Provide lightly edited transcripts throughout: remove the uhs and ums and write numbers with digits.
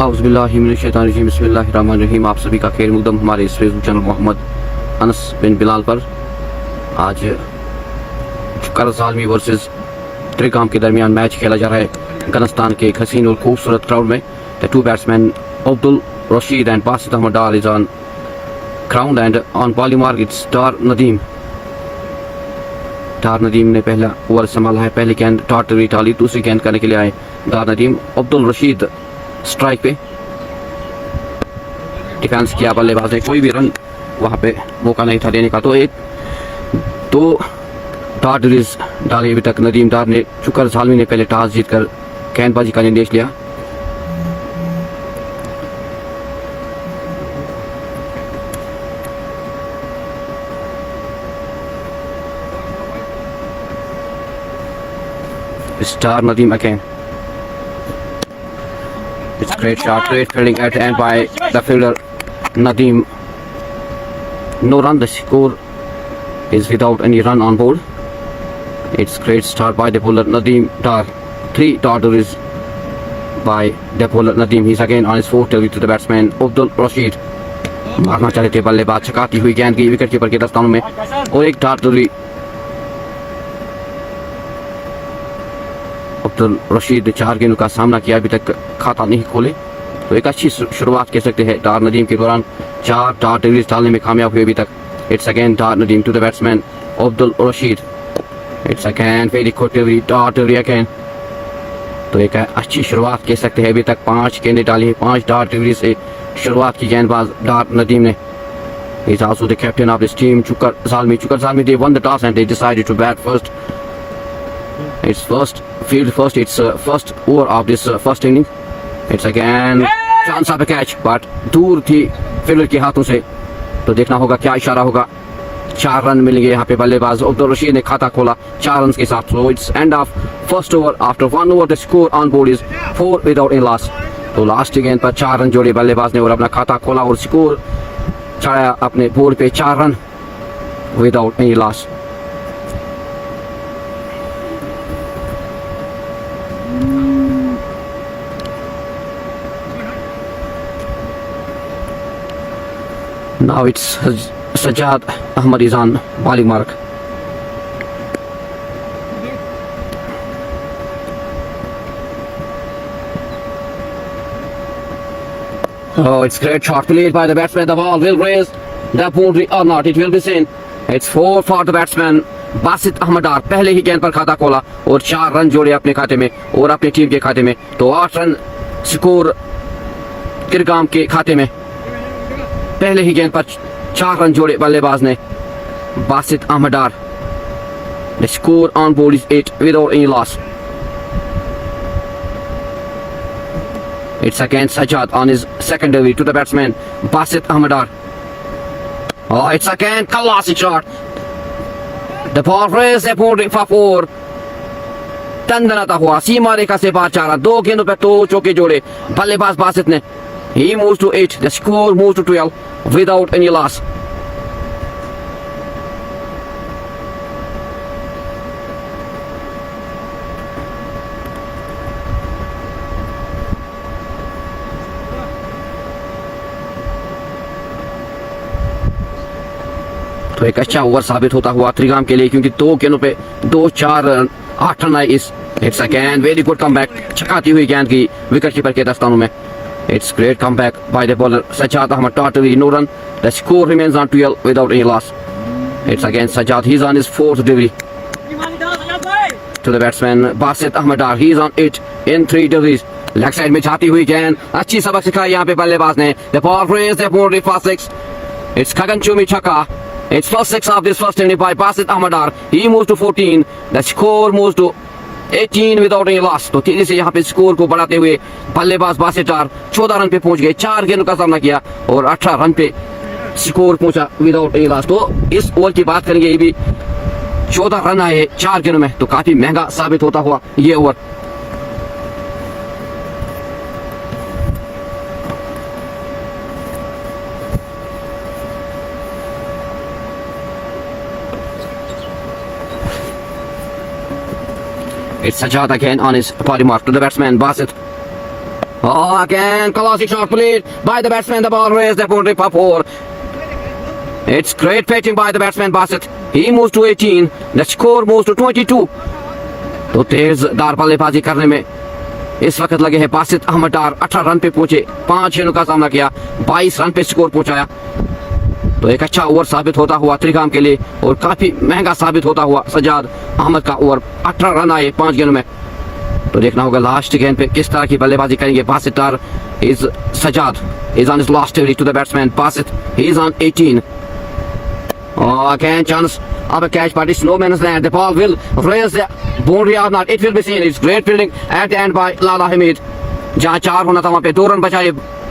औज़ुबिल्लाहिमिनश्शैतानिर्रजीम बिस्मिल्लाहिर्रहमानिर्रहीम। आप सभी का खैर मुकदम हमारे इस फेसबुक चैनल मोहम्मद अनस बिन बिलाल पर। आज कर्ज आलमी वर्सेस त्रिकाम के दरमियान मैच खेला जा रहा है अफगानिस्तान के एक हसीन और खूबसूरत क्राउड में। The two batsman Abdul Rashid and Basit Ahmad Dar is on ground and on bowling mark it's Dar Nadeem. Dar Nadeem ने पहला ओवर संभाला है। पहली गेंद टाटरी टाली, दूसरी गेंद करने के लिए आए डार नदीम। अब्दुल रशीद स्ट्राइक पे, डिफेंस किया बल्लेबाज ने, कोई भी रन वहां पे मौका नहीं था देने का। तो एक दो टाटरीज डाली अभी तक नदीम डार ने। चुकर झालमी ने पहले टॉस जीतकर गेंदबाजी का निर्देश लिया। Star Nadeem again. It's great shot, great fielding at the end by the fielder Nadeem. No run, the score is without any run on board. It's great start by the bowler Nadeem Dar. 3 deliveries by the bowler Nadeem. He's again on his fourth delivery to the batsman Abdul Rashid. मारना चाहे थे बल्लेबाज, चकाती हुई गेंद की wicket keeper के दस्तानों में और एक डार्ट डिलीवरी। अब्दुल रशीद 4 गेंदों का सामना किया, अभी तक खाता नहीं खोले। तो एक अच्छी शुरुआत कह सकते हैं डार नदीम के दौरान। 4 डार्ट डिलीवरीज डालने में कामयाब हुए अभी तक। It's again Dar Nadeem to the batsman Abdul Rashid. It's again very good delivery, डार्ट डिलीवरी अगेन। तो एक अच्छी शुरुआत कह सकते हैं। अभी तक 5 गेंदें डाली हैं, 5 डार्ट डिलीवरी से शुरुआत की गेंदबाज डार नदीम ने। He is also the captain of this team, Chukar Zalmi. They won the toss and they decided to bat first. It's first field first. It's first over of this first inning. It's again chance of a catch, but दूर थी fielder के हाथों से। तो देखना होगा क्या इशारा होगा। 4 रन मिलेंगे यहाँ पे बल्लेबाज अब्दुल रशीद ने खाता खोला 4 रन के साथ। So it's end of first over. After 1 over, the score on board is 4 without any loss. तो लास्ट गेंद पर 4 रन जोड़े बल्लेबाज ने और अपना खाता खोला और स्कोर चढ़ाया अपने बोर्ड पे 4 run without any loss. Now it's Sajjad Ahmad is on bowling mark. Oh, it's great shot played by the batsman. The ball will raise the boundary or not. It will be seen. It's 4 for the batsman Basit Ahmad Dar. पहले ही गेंद पर खाता खोला और 4 run जोड़े अपने खाते में और अपनी टीम के खाते में। तो 8 रन स्कोर त्रिकाम के खाते में। पहले ही गेंद पर 4 रन जोड़े बल्लेबाज ने बासित अहमद डार। The score on board is 8 without any loss. It's again Sajjad on his second delivery to the batsman Basit Ahmad Dar. Oh, it's again classic shot. The ball raised the boundary for 4. तंदनाता हुआ सीमा रेखा से बाहर 4 run. 2 गेंदों पे 2 चौके जोड़े बल्लेबाज बासित ने। He moves to 8. The score moves to 12 without any loss. तो एक अच्छा ओवर साबित होता हुआ त्रिकाम के लिए, क्योंकि 2 गेंदों पे 2-4 रन 8 रन आए इस। It's again very good comeback, चकाती हुई गेंद की विकेट कीपर के दस्तानों में। It's great comeback by the bowler Sajjad Ahmad Dar. No run. The score remains on 12 without any loss. It's again Sajjad. He's on his 4th delivery to the batsman Basit Ahmad Dar. He's on 8 in 3 deliveries. Leg side में जाती हुई गेंद, अच्छी सबक सिखाई यहाँ पे बल्लेबाज ने। The ball raised the boundary for 6. It's Kaganchumi Chaka. It's first 6 of this first inning by Basit Ahmad Dar. He moves to 14. The score moves to 18 without any loss. तो तेजी से यहाँ पे स्कोर को बढ़ाते हुए बल्लेबाज बासित डार 14 रन पे पहुंच गए। 4 गेंदों का सामना किया और 18 रन पे स्कोर पहुंचा विदाउट एनी लॉस। तो इस ओवर की बात करेंगे, ये भी 14 रन आए 4 गेंदों में, तो काफी महंगा साबित होता हुआ ये over. It's Sajjad again on his body mark to the batsman Basit. Oh, again, classic shot played by the batsman. The ball raised the boundary for 4. It's great pitching by the batsman Basit. He moves to 18. The score moves to 22. तो तेजदार बल्लेबाजी करने में इस वक्त लगे हैं बासित अहमद डार। 18 run पे पहुंचे, 5 गेंदों का सामना किया, 22 रन पे स्कोर पहुंचाया। तो एक अच्छा ओवर साबित होता हुआ त्रिगाम के लिए और काफी महंगा साबित होता हुआ सज्जाद अहमद का ओवर। 18 रन आए 5 गेंदों में। तो देखना होगा लास्ट गेंद पे किस तरह की बल्लेबाजी करेंगे Basit Dar. Is Sajjad is on his last delivery to the batsman Basit, he is on 18. Oh, again chance of a catch, but it's no man's land. The ball will raise the boundary or not. It will be seen. It's great fielding at the end by Lala Hamid. जहाँ 4 होना था वहाँ पे 2 run बचाए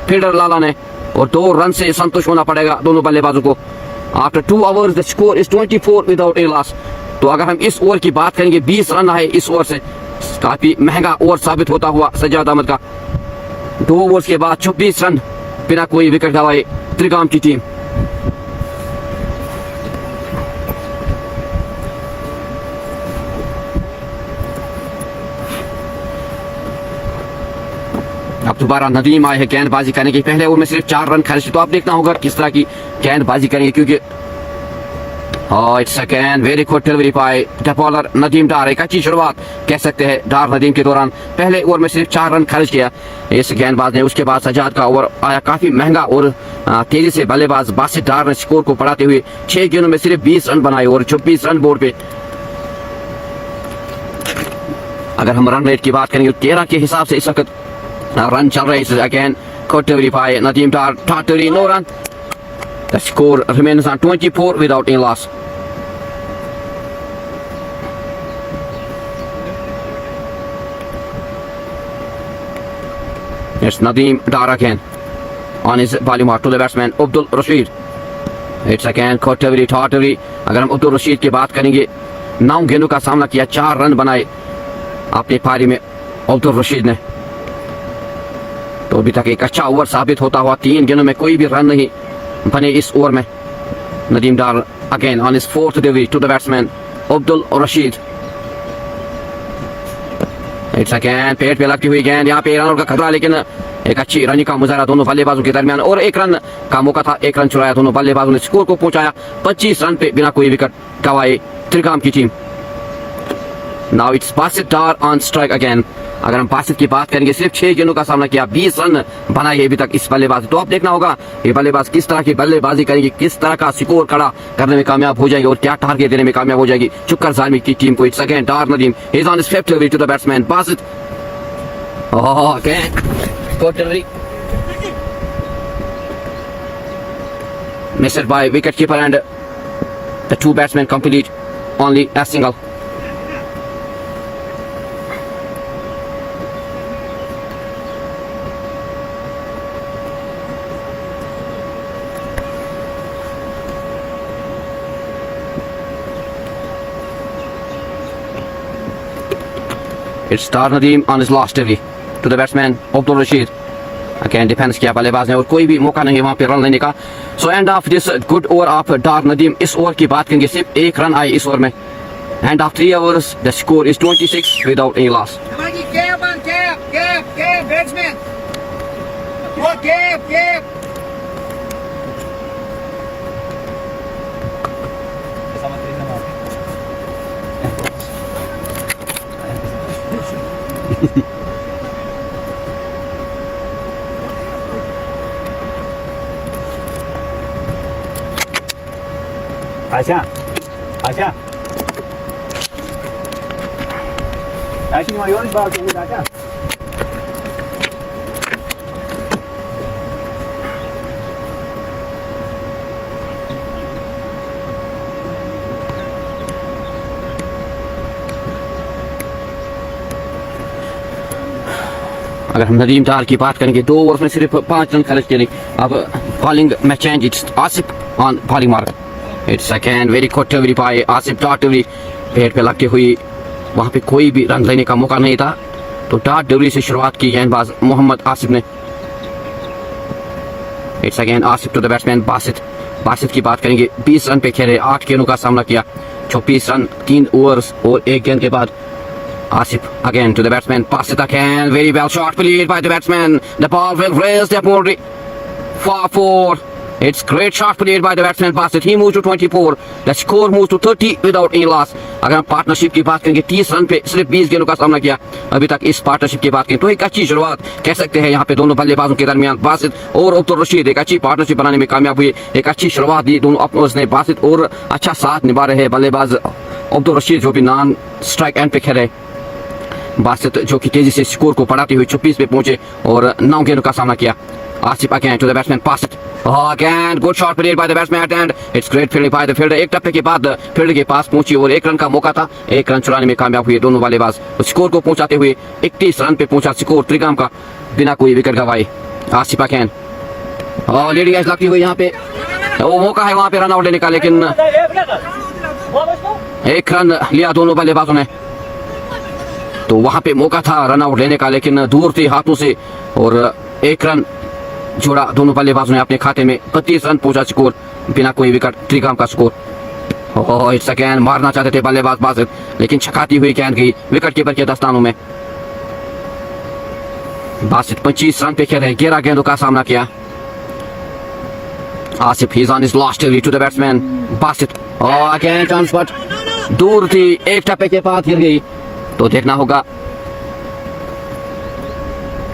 fielder लाला ने और 2 run से संतुष्ट होना पड़ेगा दोनों बल्लेबाजों को। After 2 hours the score is 24 without a loss. तो अगर हम इस ओवर की बात करेंगे 20 रन आए इस ओवर से, काफी महंगा ओवर साबित होता हुआ सज्जाद अहमद का। 2 ओवर्स के बाद 24 रन बिना कोई विकेट गंवाए त्रिगाम की टीम। अब दोबारा नदीम आए हैं गेंदबाजी करने के। पहले ओवर में सिर्फ 4 रन खर्च, तो आप देखना होगा किस तरह की गेंदबाजी करेंगे क्योंकि it's again very good delivery by the bowler Nadeem Dar. एक अच्छी शुरुआत कह सकते हैं डार नदीम के दौरान। पहले ओवर में सिर्फ 4 रन खर्च किया इस गेंदबाज ने। उसके बाद सज्जाद का ओवर आया काफी महंगा और तेजी से बल्लेबाज बासित डार ने स्कोर को बढ़ाते हुए 6 गेंदों में सिर्फ 20 रन बनाए और 24 रन बोर्ड पे। अगर हम रन रेट की बात करेंगे 13 के हिसाब से इस वक्त रन चल रहे हैं। Again good delivery by Nadeem Dar, 30 no run. The score remains on 24 without any loss. It's Nadeem Dar again on his bowling mark to the batsman Abdul Rashid. It's again good delivery, thought delivery. अगर हम अब्दुल रशीद की बात करेंगे 9 गेंदों का सामना किया, 4 run बनाए अपनी पारी में अब्दुल रशीद ने। तो अभी तक एक अच्छा ओवर साबित होता हुआ 3 गेंदों में कोई भी रन नहीं बने इस ओवर में। Nadeem Dar again on his 4th delivery to the batsman Abdul Rashid. It's again पेट पे लगती हुई गेंद, यहाँ पे रन का खतरा, लेकिन एक अच्छी रनिंग का मुजाहरा दोनों बल्लेबाजों के दरमियान और 1 रन का मौका था, 1 रन चुराया दोनों बल्लेबाजों ने। स्कोर को पहुंचाया 25 रन पे बिना कोई विकेट गंवाए त्रिगाम की team. Now it's Basit Dar on strike again. अगर हम बासित की बात करेंगे सिर्फ 6 गेंदों का सामना किया, 20 रन बनाए अभी तक इस बल्लेबाज। तो आप देखना होगा ये बल्लेबाज किस तरह की बल्लेबाजी करेंगे, किस तरह का स्कोर खड़ा करने में कामयाब हो जाएगी और क्या टारगेट देने में कामयाब हो जाएगी चुक्कर जालमी की टीम को। It's again Dar Nadeem, he is on his 5th delivery to the batsman Basit. Again good delivery missed by wicketkeeper and the 2 batsmen complete only a single. It's Dar Nadeem on his last delivery to the batsman Abdul Rashid. Again defence किया बल्लेबाज ने और कोई भी मौका नहीं वहां पे रन लेने का। So end of this good over of Dar Nadeem. इस ओवर की बात करेंगे सिर्फ 1 रन आए इस ओवर में। End of 3 overs the score is 26 without any loss. Asha Asha Actually, my own ball to Acha. अगर हम नदीम डार की बात करेंगे 2 ओवर में सिर्फ 5 रन खर्च किए। अब बॉलिंग में change, it's Asif on bowling mark. It's again very good delivery by Asif, dot delivery पेट पे लगती हुई, वहां पे कोई भी रन लेने का मौका नहीं था। तो डॉट डिलीवरी से शुरुआत की गेंदबाज मोहम्मद आसिफ ने। It's again Asif to the batsman Basit. Basit की बात करेंगे 20 रन पे खेले, 8 गेंदों का सामना किया, 24 रन 3 ओवर्स और 1 गेंद के बाद Asif again to the batsman, pass it again, very well shot played by the batsman. The ball will raise the boundary. 4-4. It's great shot played by the batsman. Basit. He moves to 24. The score moves to 30 without any loss. अगर हम partnership की बात करेंगे 30 run पे सिर्फ 20 गेंदों का सामना किया अभी तक इस पार्टनरशिप की बात करें तो एक अच्छी शुरुआत कह सकते हैं यहाँ पे दोनों बल्लेबाजों के दरमियान। बासित और अब्दुल रशीद एक अच्छी पार्टनरशिप बनाने में कामयाब हुई। एक अच्छी शुरुआत दी दोनों ओपनर्स ने। बासित और अच्छा साथ निभा रहे बल्लेबाज अब्दुल रशीद जो भी नॉन स्ट्राइक एंड पे खेले। बासित जो कि तेजी से स्कोर को बढ़ाते हुए 26 पे पहुंचे और 9 गेंदों का सामना किया। Asif again to the batsman, pass it. Oh, again good shot played by the batsman and it's great fielding by the fielder. एक टप्पे के बाद फील्डर के पास पहुंची और 1 रन का मौका था। 1 रन चुराने में कामयाब हुए दोनों बल्लेबाज। स्कोर को पहुंचाते हुए 31 रन पे पहुंचा स्कोर त्रिगाम का बिना कोई विकेट गंवाए। Asif again. और लेडी एज लगती हुई यहाँ पे वो मौका है वहाँ पे रन आउट लेने का लेकिन 1 रन लिया दोनों बल्लेबाजों ने। तो वहाँ पे मौका था रन आउट लेने का लेकिन दूर थे हाथों से और 1 रन जोड़ा दोनों बल्लेबाजों ने अपने खाते में। 32 रन पहुंचा स्कोर बिना कोई विकेट त्रिगाम का स्कोर। ओह इट्स अगेन मारना चाहते थे बल्लेबाज बासित लेकिन छकाती हुई गेंद गई विकेट कीपर के दस्तानों में। बासित 25 रन पे खेल रहे 11 गेंदों का सामना किया। Asif he's on his last delivery to the batsman. Basit और अगेन चांस बट दूर थी एक टप्पे के बाद गिर गई। तो देखना होगा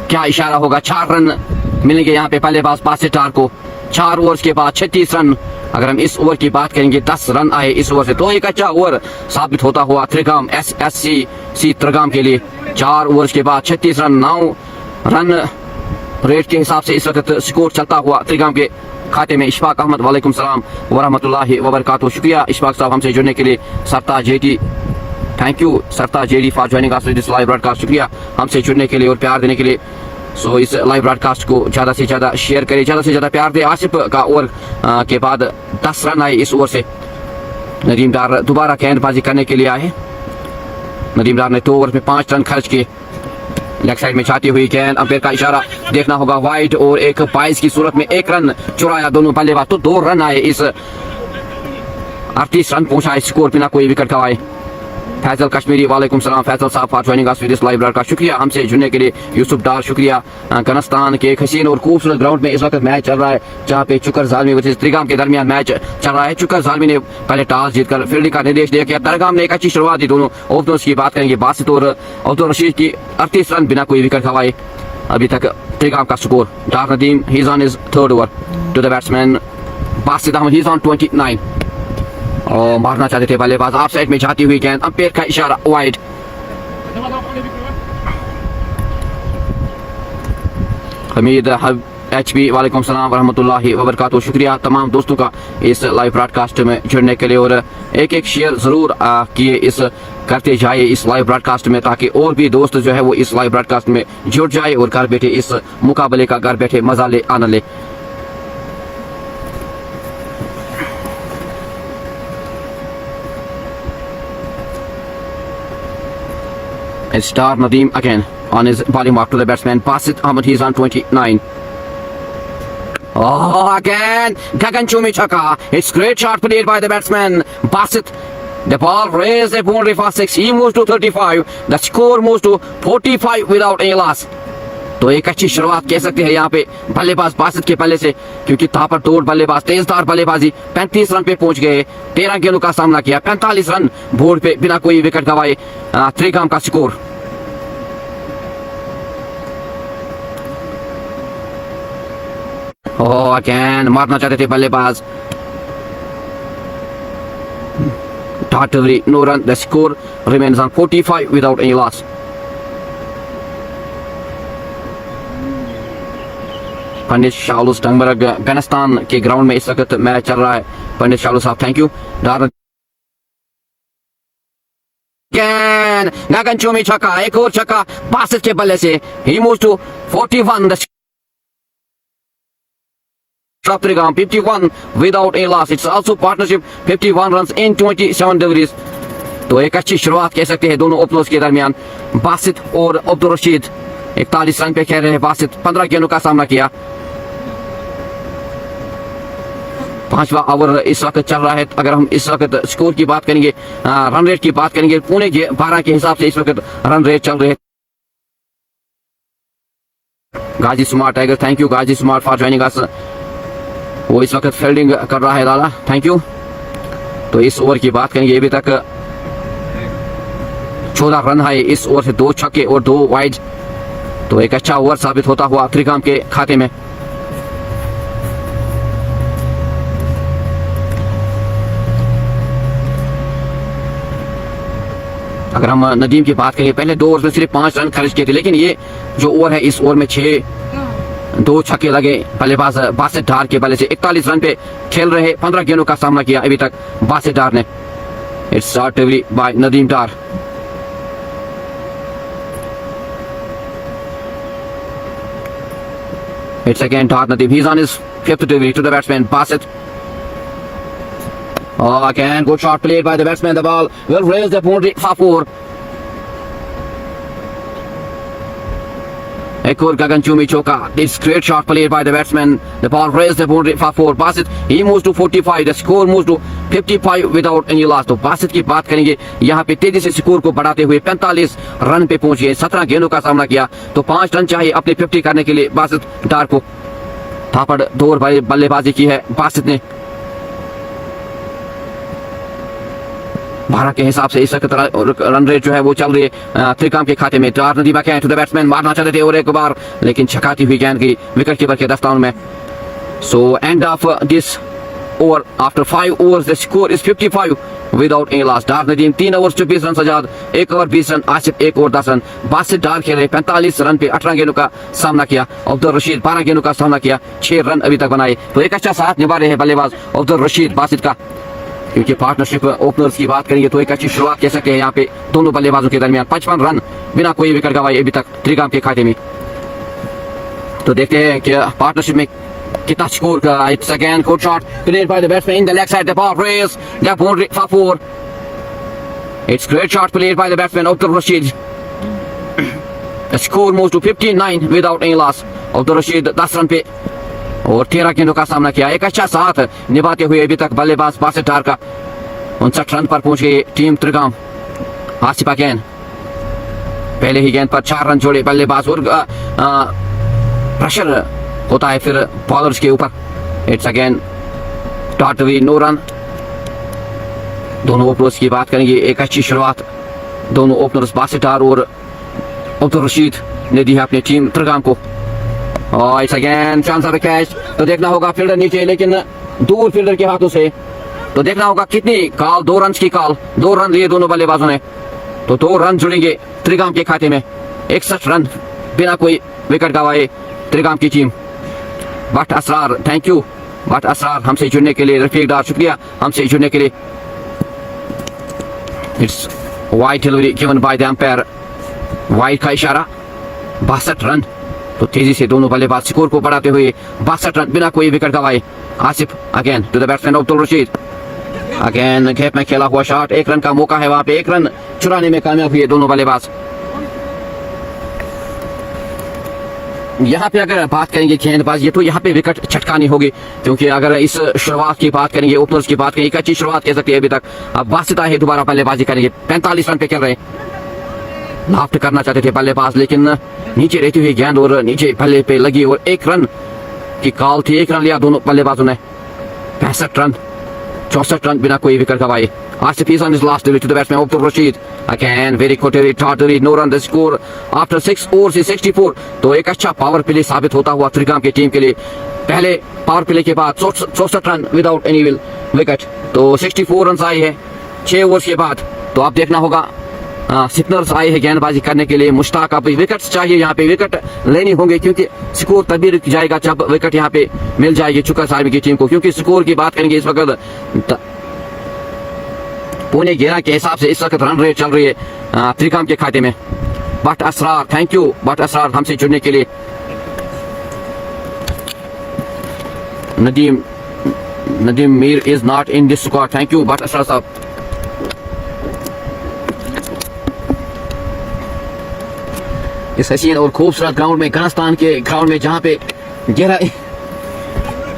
क्या इशारा होगा। 4 रन मिलेंगे यहाँ पे बल्लेबाज बासित डार को 4 ओवर्स के बाद 36 रन। अगर हम इस ओवर की बात करेंगे 10 रन आए इस ओवर से तो एक अच्छा ओवर साबित होता हुआ त्रिगाम SSC त्रिगाम के लिए। 4 ओवर्स के बाद 36 रन 9 रन रेट के हिसाब से इस वक्त स्कोर चलता हुआ त्रिगाम के खाते में। इशफाक अहमद वालेकुम सलाम वरहमतुल्लाहि वबरकातुहू। शुक्रिया इशफाक साहब हमसे जुड़ने के लिए। Sartaj JD thank you Sartaj JD for joining us this live broadcast. शुक्रिया हमसे जुड़ने के लिए और प्यार देने के लिए। सो इस लाइव ब्रॉडकास्ट को ज़्यादा से ज़्यादा शेयर करें, ज़्यादा से ज़्यादा प्यार दें। आसिफ का ओवर के बाद 10 रन आए इस ओवर से। नदीम डार दोबारा गेंदबाजी करने के लिए आए। नदीम डार ने 2 ओवर में 5 रन खर्च किए। लेग साइड में छाती हुई गेंद अंपायर का इशारा देखना होगा वाइड और एक 22 की सूरत में 1 रन चुराया दोनों बल्लेबाज। तो 2 रन आए इस 38 रन पहुंचा स्कोर बिना कोई विकेट गंवाए। फैजल कश्मीरी वालेकुम सलाम फैजल साहब for joining us with this live broadcast. शुक्रिया हमसे जुड़ने के लिए। यूसुफ डार शुक्रिया। गनस्तान के एक हसीन और खूबसूरत ग्राउंड में इस वक्त मैच चल रहा है जहां पे चुकर जालमी वर्सेस त्रिगाम के दरमियान मैच चल रहा है। चुकर जालमी ने पहले टॉस जीतकर फील्डिंग का निर्देश दिया कि त्रिगाम ने एक अच्छी शुरुआत दी। दोनों ओपनर्स की बात करेंगे बासित और अब्दुल रशीद की 38 रन बिना कोई विकेट गंवाए अभी तक त्रिगाम का score. Dar Nadeem he is on his 3rd over to the batsman Basit Ahmad he is on 29 और मारना चाहते थे बल्लेबाज। ऑफ साइड में जाती हुई गेंद अंपायर का इशारा वाइड। हमीद HB वालेकुम सलाम वरहमतुल्लाहि वबरकातुहू। शुक्रिया तमाम दोस्तों का इस लाइव ब्रॉडकास्ट में जुड़ने के लिए और एक शेयर जरूर किए इस करते जाए इस लाइव ब्रॉडकास्ट में ताकि और भी दोस्त जो है वो इस लाइव ब्रॉडकास्ट में जुड़ जाए और घर बैठे इस मुकाबले का घर बैठे मजा ले आनंद ले। And star Nadeem again on his bowling mark to the batsman Basit Ahmed. He's on 29. Oh, again Gagan Chumi Chaka. It's great shot played by the batsman Basit. The ball raised the boundary for 6. He moves to 35. The score moves to 45 without any loss. तो एक अच्छी शुरुआत कह सकते हैं यहाँ पे बल्लेबाज बासित के पल्ले से क्योंकि ताबड़तोड़ बल्लेबाज तेजदार बल्लेबाजी 35 रन पे पहुंच गए। 13 गेंदों का सामना किया 45 रन बोर्ड पे बिना कोई विकेट गंवाए त्रिगाम का स्कोर। ओह अगेन मारना चाहते थे बल्लेबाज। Dart delivery, no run. The score remains on 45 without any loss. पंडित शालू स्टंगबर्ग गनस्तान के ग्राउंड में इस वक्त मैच चल रहा है। पंडित शालू साहब थैंक यू। गगन चूमी छक्का एक और छक्का बासित के बल्ले से। He moves to 41. The Trigram 51 without a loss. It's also partnership 51 runs in 27 deliveries. तो एक अच्छी शुरुआत कह सकते हैं दोनों ओपनर्स के दरमियान बासित और अब्दुल रशीद। 41 रन पे खेल रहे हैं बासित। 15 गेंदों का सामना किया। 5वां ओवर इस वक्त चल रहा है। अगर हम इस वक्त स्कोर की बात करेंगे, रन रेट की बात करेंगे, पुणे 12 के हिसाब से इस वक्त रन रेट चल रहे हैं। Ghazi smart tiger, thank you Ghazi smart for joining us. वो इस वक्त फील्डिंग कर रहा है लाला, थैंक यू। तो इस ओवर की बात करेंगे, अभी तक 14 रन है इस ओवर से, 2 छक्के और 2 वाइड। तो एक अच्छा ओवर साबित होता हुआ त्रिकाम के खाते में। अगर हम नदीम की बात करें, पहले 2 ओवर में सिर्फ 5 रन खर्च किए थे, लेकिन ये जो ओवर है इस ओवर में 2 छक्के लगे। बल्लेबाज बासित डार के बल्ले से 41 रन पे खेल रहे 15 गेंदों का सामना किया अभी तक बासित डार ने। It's delivery by Nadeem Dar. It's again Dar Nadeem. He's on his 5th delivery to the batsman Basit. Oh, again good shot played by the batsman. The ball will raise the boundary for 4. एक और गगनचुंबी चौका. This great shot played by the batsman. The ball raised the boundary for 4. Basit he moves to 45. The score moves to 55 without any loss. तो बासित की बात करेंगे, यहाँ पे तेजी से स्कोर को बढ़ाते हुए 45 रन पे पहुंच गए। 17 गेंदों का सामना किया, तो 5 रन चाहिए अपने 50 करने के लिए बासित डार को। थापड़ 2 ओवर बल्लेबाजी की है बासित ने। भारत के हिसाब से इस वक्त रन रेट जो है वो चल रही है त्रिकाम के खाते में। डार नदीम टू द बैट्समैन, मारना चाहते थे और एक बार, लेकिन छकाती हुई गेंद की विकेट कीपर के दस्तान में। So end of this over after 5 overs the score is 55 without any loss. Dar Nadeem 3 over 24 run Azad, 1 over 20 run, Asif 1 over 10 run. Basit Dar खेले 45 रन पे 18 गेंदों का सामना किया। अब्दुल रशीद 12 गेंदों का सामना किया, 6 रन अभी तक बनाए। तो एक अच्छा साथ निभा रहे हैं बल्लेबाज अब्दुल रशीद बासित का। क्योंकि पार्टनरशिप ओपनर्स की बात करेंगे तो एक अच्छी शुरुआत कह सकते हैं यहाँ पे दोनों बल्लेबाजों के दरमियान। 55 रन बिना कोई विकेट गंवाए अभी तक त्रिकाम के खाते में। तो देखते हैं कि पार्टनरशिप में कितना स्कोर का। It's again good shot played by the batsman in the leg side, the ball raise the boundary for 4. It's great shot played by the batsman Abdul Rashid. The score moves to 59 without any loss. Abdul Rashid 10 run पे और 13 गेंदों का सामना किया। एक अच्छा साथ निभाते हुए अभी तक बल्लेबाज बासित डार का 59 रन पर पहुंच गई टीम त्रिकाम। आसिफ अगेन पहले ही गेंद पर 4 रन जोड़े बल्लेबाज और प्रेशर होता है फिर बॉलर्स के ऊपर। इट्स अगेन टॉटवी नो रन। दोनों ओपनर्स की बात करेंगे, एक अच्छी शुरुआत दोनों ओपनर्स बासित डार और अब्दुल रशीद ने दी है अपनी टीम त्रिकाम को। और it's again chance of catch. तो देखना होगा फील्डर नीचे, लेकिन दूर फील्डर के हाथों से। तो देखना होगा कितनी कॉल, 2 रन की कॉल, 2 रन दिए दोनों बल्लेबाजों ने। तो 2 रन जुड़ेंगे त्रिकाम के खाते में। 61 रन बिना कोई विकेट गंवाए त्रिकाम की team. Butt Asrar thank you, Butt Asrar हमसे जुड़ने के लिए, रफीक डार शुक्रिया हमसे जुड़ने के लिए। It's wide delivery given by the umpire, wide का इशारा। 62 रन। तो तेजी से दोनों बल्लेबाज स्कोर को बढ़ाते हुए 62 रन बिना कोई विकेट गंवाए। Asif again to the batsman Abdul Rashid. Again gap में खेला हुआ शॉट, 1 रन का मौका है वहां पे, 1 रन चुराने में कामयाब हुए दोनों बल्लेबाज। यहाँ पे अगर बात करेंगे गेंदबाजी, तो यहाँ पे विकेट छटकानी होगी, क्योंकि अगर इस शुरुआत की बात करेंगे, ओपनर्स की बात करेंगे, एक अच्छी शुरुआत कह सकते हैं अभी तक। अब बासित है दोबारा बल्लेबाजी करेंगे, 45 रन पे खेल रहे हैं। लाफ्ट करना चाहते थे बल्लेबाज, लेकिन नीचे रहती हुई गेंद और नीचे बल्ले पे लगी और 1 रन की कॉल थी। 1 रन लिया दोनों बल्लेबाजों ने। 65 रन, 64 रन बिना कोई विकेट गंवाए। Asif is on his last delivery to the batsman Abdul Rashid. Again very good delivery, no run. The score after 6 overs is 64. तो एक अच्छा पावर प्ले साबित होता हुआ त्रिकाम की टीम के लिए। पहले पावर प्ले के बाद 64 रन विदाउट एनी विकेट, तो 64 रन आए हैं 6 ओवर्स के बाद। तो अब देखना होगा स्पिनर्स आए हैं गेंदबाजी करने के लिए। मुश्ताक अब विकेट्स चाहिए, यहाँ पे विकेट लेनी होंगे, क्योंकि स्कोर तभी रुक जाएगा जब विकेट यहाँ पे मिल जाएगी चुका साहिब की टीम को। क्योंकि स्कोर की बात करेंगे इस वक्त पुणे 11 के हिसाब से इस वक्त रन रेट चल रही है त्रिकाम के खाते में। बट असरार थैंक यू, बट असरार हमसे जुड़ने के लिए। Nadeem Mir is not in this squad, thank you Butt Asrar साहब। इस हसीन और खूबसूरत ग्राउंड में, घनस्तान के ग्राउंड में, जहां पे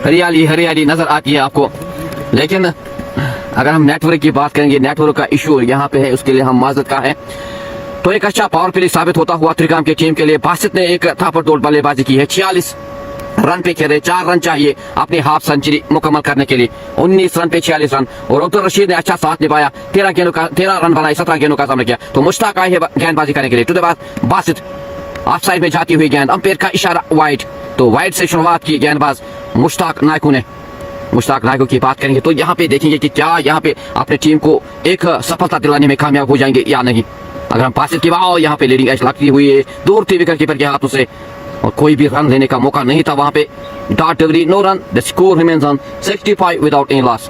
हरियाली हरियाली नजर आती है आपको। लेकिन अगर हम नेटवर्क की बात करेंगे, नेटवर्क का इशू यहाँ पे है, उसके लिए हम माजरत का है। तो एक अच्छा पावर प्ले साबित होता हुआ त्रिकाम की टीम के लिए बासित ने एक ताबड़तोड़ बल्लेबाजी की है। 46 रन पे खेले, 4 रन चाहिए अपनी हाफ सेंचुरी मुकम्मल करने के लिए। 19 रन पे 46 रन, और अब्दुल रशीद ने अच्छा साथ निभाया, 13 रन बनाए, 17 गेंदों का सामना किया। तो मुश्ताक आए है गेंदबाजी करने के लिए। टू द बाद बासित ऑफ साइड में जाती हुई गेंद, अंपायर का इशारा वाइड, तो वाइड से शुरुआत की गेंदबाज मुश्ताक नायकू ने। मुश्ताक नायकू की बात करेंगे तो यहाँ पे देखेंगे कि क्या यहाँ पे अपने टीम को एक सफलता दिलाने में कामयाब हो जाएंगे या नहीं। अगर हम बासित की बात, यहाँ पे लीडिंग एज लगती हुई है, दूर थी विकेट कीपर के हाथों से, और कोई भी रन लेने का मौका नहीं था वहां पे। Dot delivery, no run, the score remains on 65 without any loss.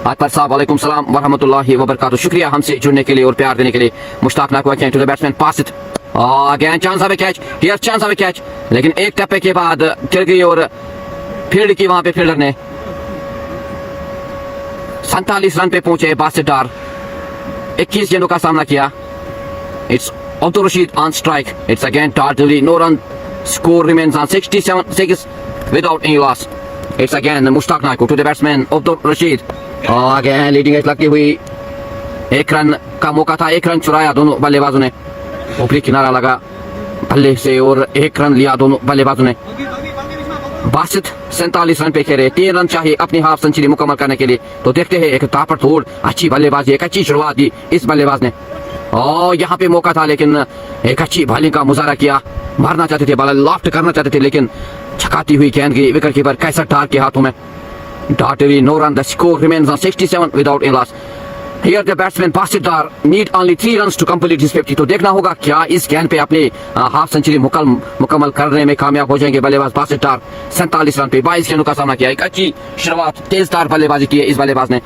Akbar साहब वालेकुम सलाम वरहमतुल्लाहि वबरकातुहू, शुक्रिया हमसे जुड़ने के लिए और प्यार देने के लिए। Mushtaq Naikoo again to the batsman Basit, again chance of catch, here chance of catch, लेकिन एक टप्पे के बाद गिर गई और फील्ड की वहां पे फील्डर ने। 47 रन पे पहुंचे बासित डार, 21 गेंदों का सामना किया। It's Abdul Rashid on strike. It's again dot delivery, no run. Score remains on 67 without any loss. It's again Mushtaq Naiko to the batsman Abdul Rashid. Again leading edge लगती हुई, 1 run का मौका था, 1 रन चुराया दोनों बल्लेबाजों ने। ऊपरी किनारा लगा बल्ले से और 1 रन लिया दोनों बल्लेबाजों ने। बासित 47 रन पे खेले, 3 रन चाहिए अपनी हाफ सेंचुरी मुकम्मल करने के लिए। तो देखते हैं, एक ताबड़तोड़ अच्छी बल्लेबाजी, एक अच्छी शुरुआत दी इस बल्लेबाज ने। और यहाँ पे मौका था, लेकिन एक अच्छी बॉलिंग का मुजाहरा किया, मारना चाहते थे, बॉल लॉफ्ट करना चाहते थे, लेकिन छकाती हुई गेंद गई विकेट कीपर कैसर डार के हाथों में। Dot no run, the score remains on 67 without any loss. Here the batsman Basit Dar need only 3 runs to complete his 50। तो देखना होगा क्या इस गेंद पे अपनी हाफ सेंचुरी मुकम्मल करने में कामयाब हो जाएंगे बल्लेबाज बासित डार। 47 रन पे 22 गेंदों का सामना किया, एक अच्छी शुरुआत, तेजदार बल्लेबाजी की है इस बल्लेबाज ने।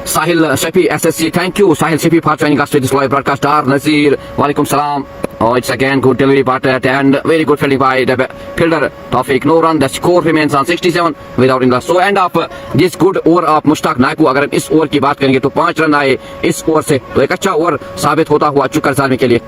Sahil Shafi SSC, thank you Sahil Shafi for joining us to this live broadcast. Nazir, walaikum salam. Oh, it's again good delivery but and very good fielding by the fielder Tawfiq. No run, the score remains on 67 without in the. So end of this good over of Mushtaq Naiko. अगर हम इस over की बात करेंगे तो 5 run आए इस over से, तो एक अच्छा ओवर साबित होता हुआ चुकर सालमी के लिए।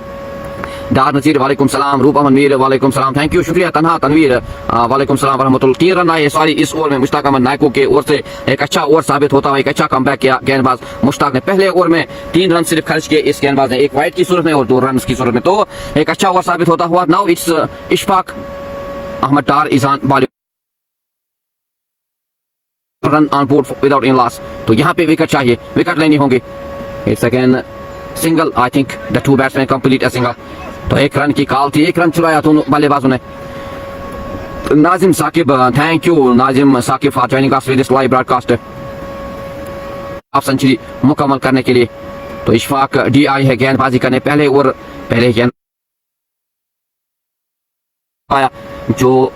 डार नजीर वालेकुम सलाम, रूप अहमद मीर वालेकुम सलाम, थैंक यू, शुक्रिया तनहा तनवीर वालेकुम सलाम वरहमतुल्लाह। 3 रन आए सॉरी इस ओवर में मुश्ताक अहमद नायको के ओर से, एक अच्छा ओवर साबित होता हुआ एक अच्छा कमबैक किया गेंदबाज मुश्ताक ने। पहले ओवर में 3 रन सिर्फ खर्च किए इस गेंदबाज ने, एक वाइड की सूरत में और 2 रन की सूरत में, तो एक अच्छा ओवर साबित होता हुआ। Now it's Ishfaq Ahmad Dar is on bowling, run on board without any loss. तो यहाँ पे विकेट चाहिए, विकेट लेनी होंगी। It's again single, I think the 2 batsman complete a single. तो 1 रन की कॉल थी, 1 रन चुराया दोनों बल्लेबाजों ने। Nazim Saqib, thank you Nazim Saqib for joining us with this live broadcast. Half century मुकम्मल करने के लिए तो इशफाक डी आई है गेंदबाजी करने। पहले ओवर पहले गेंद आया जो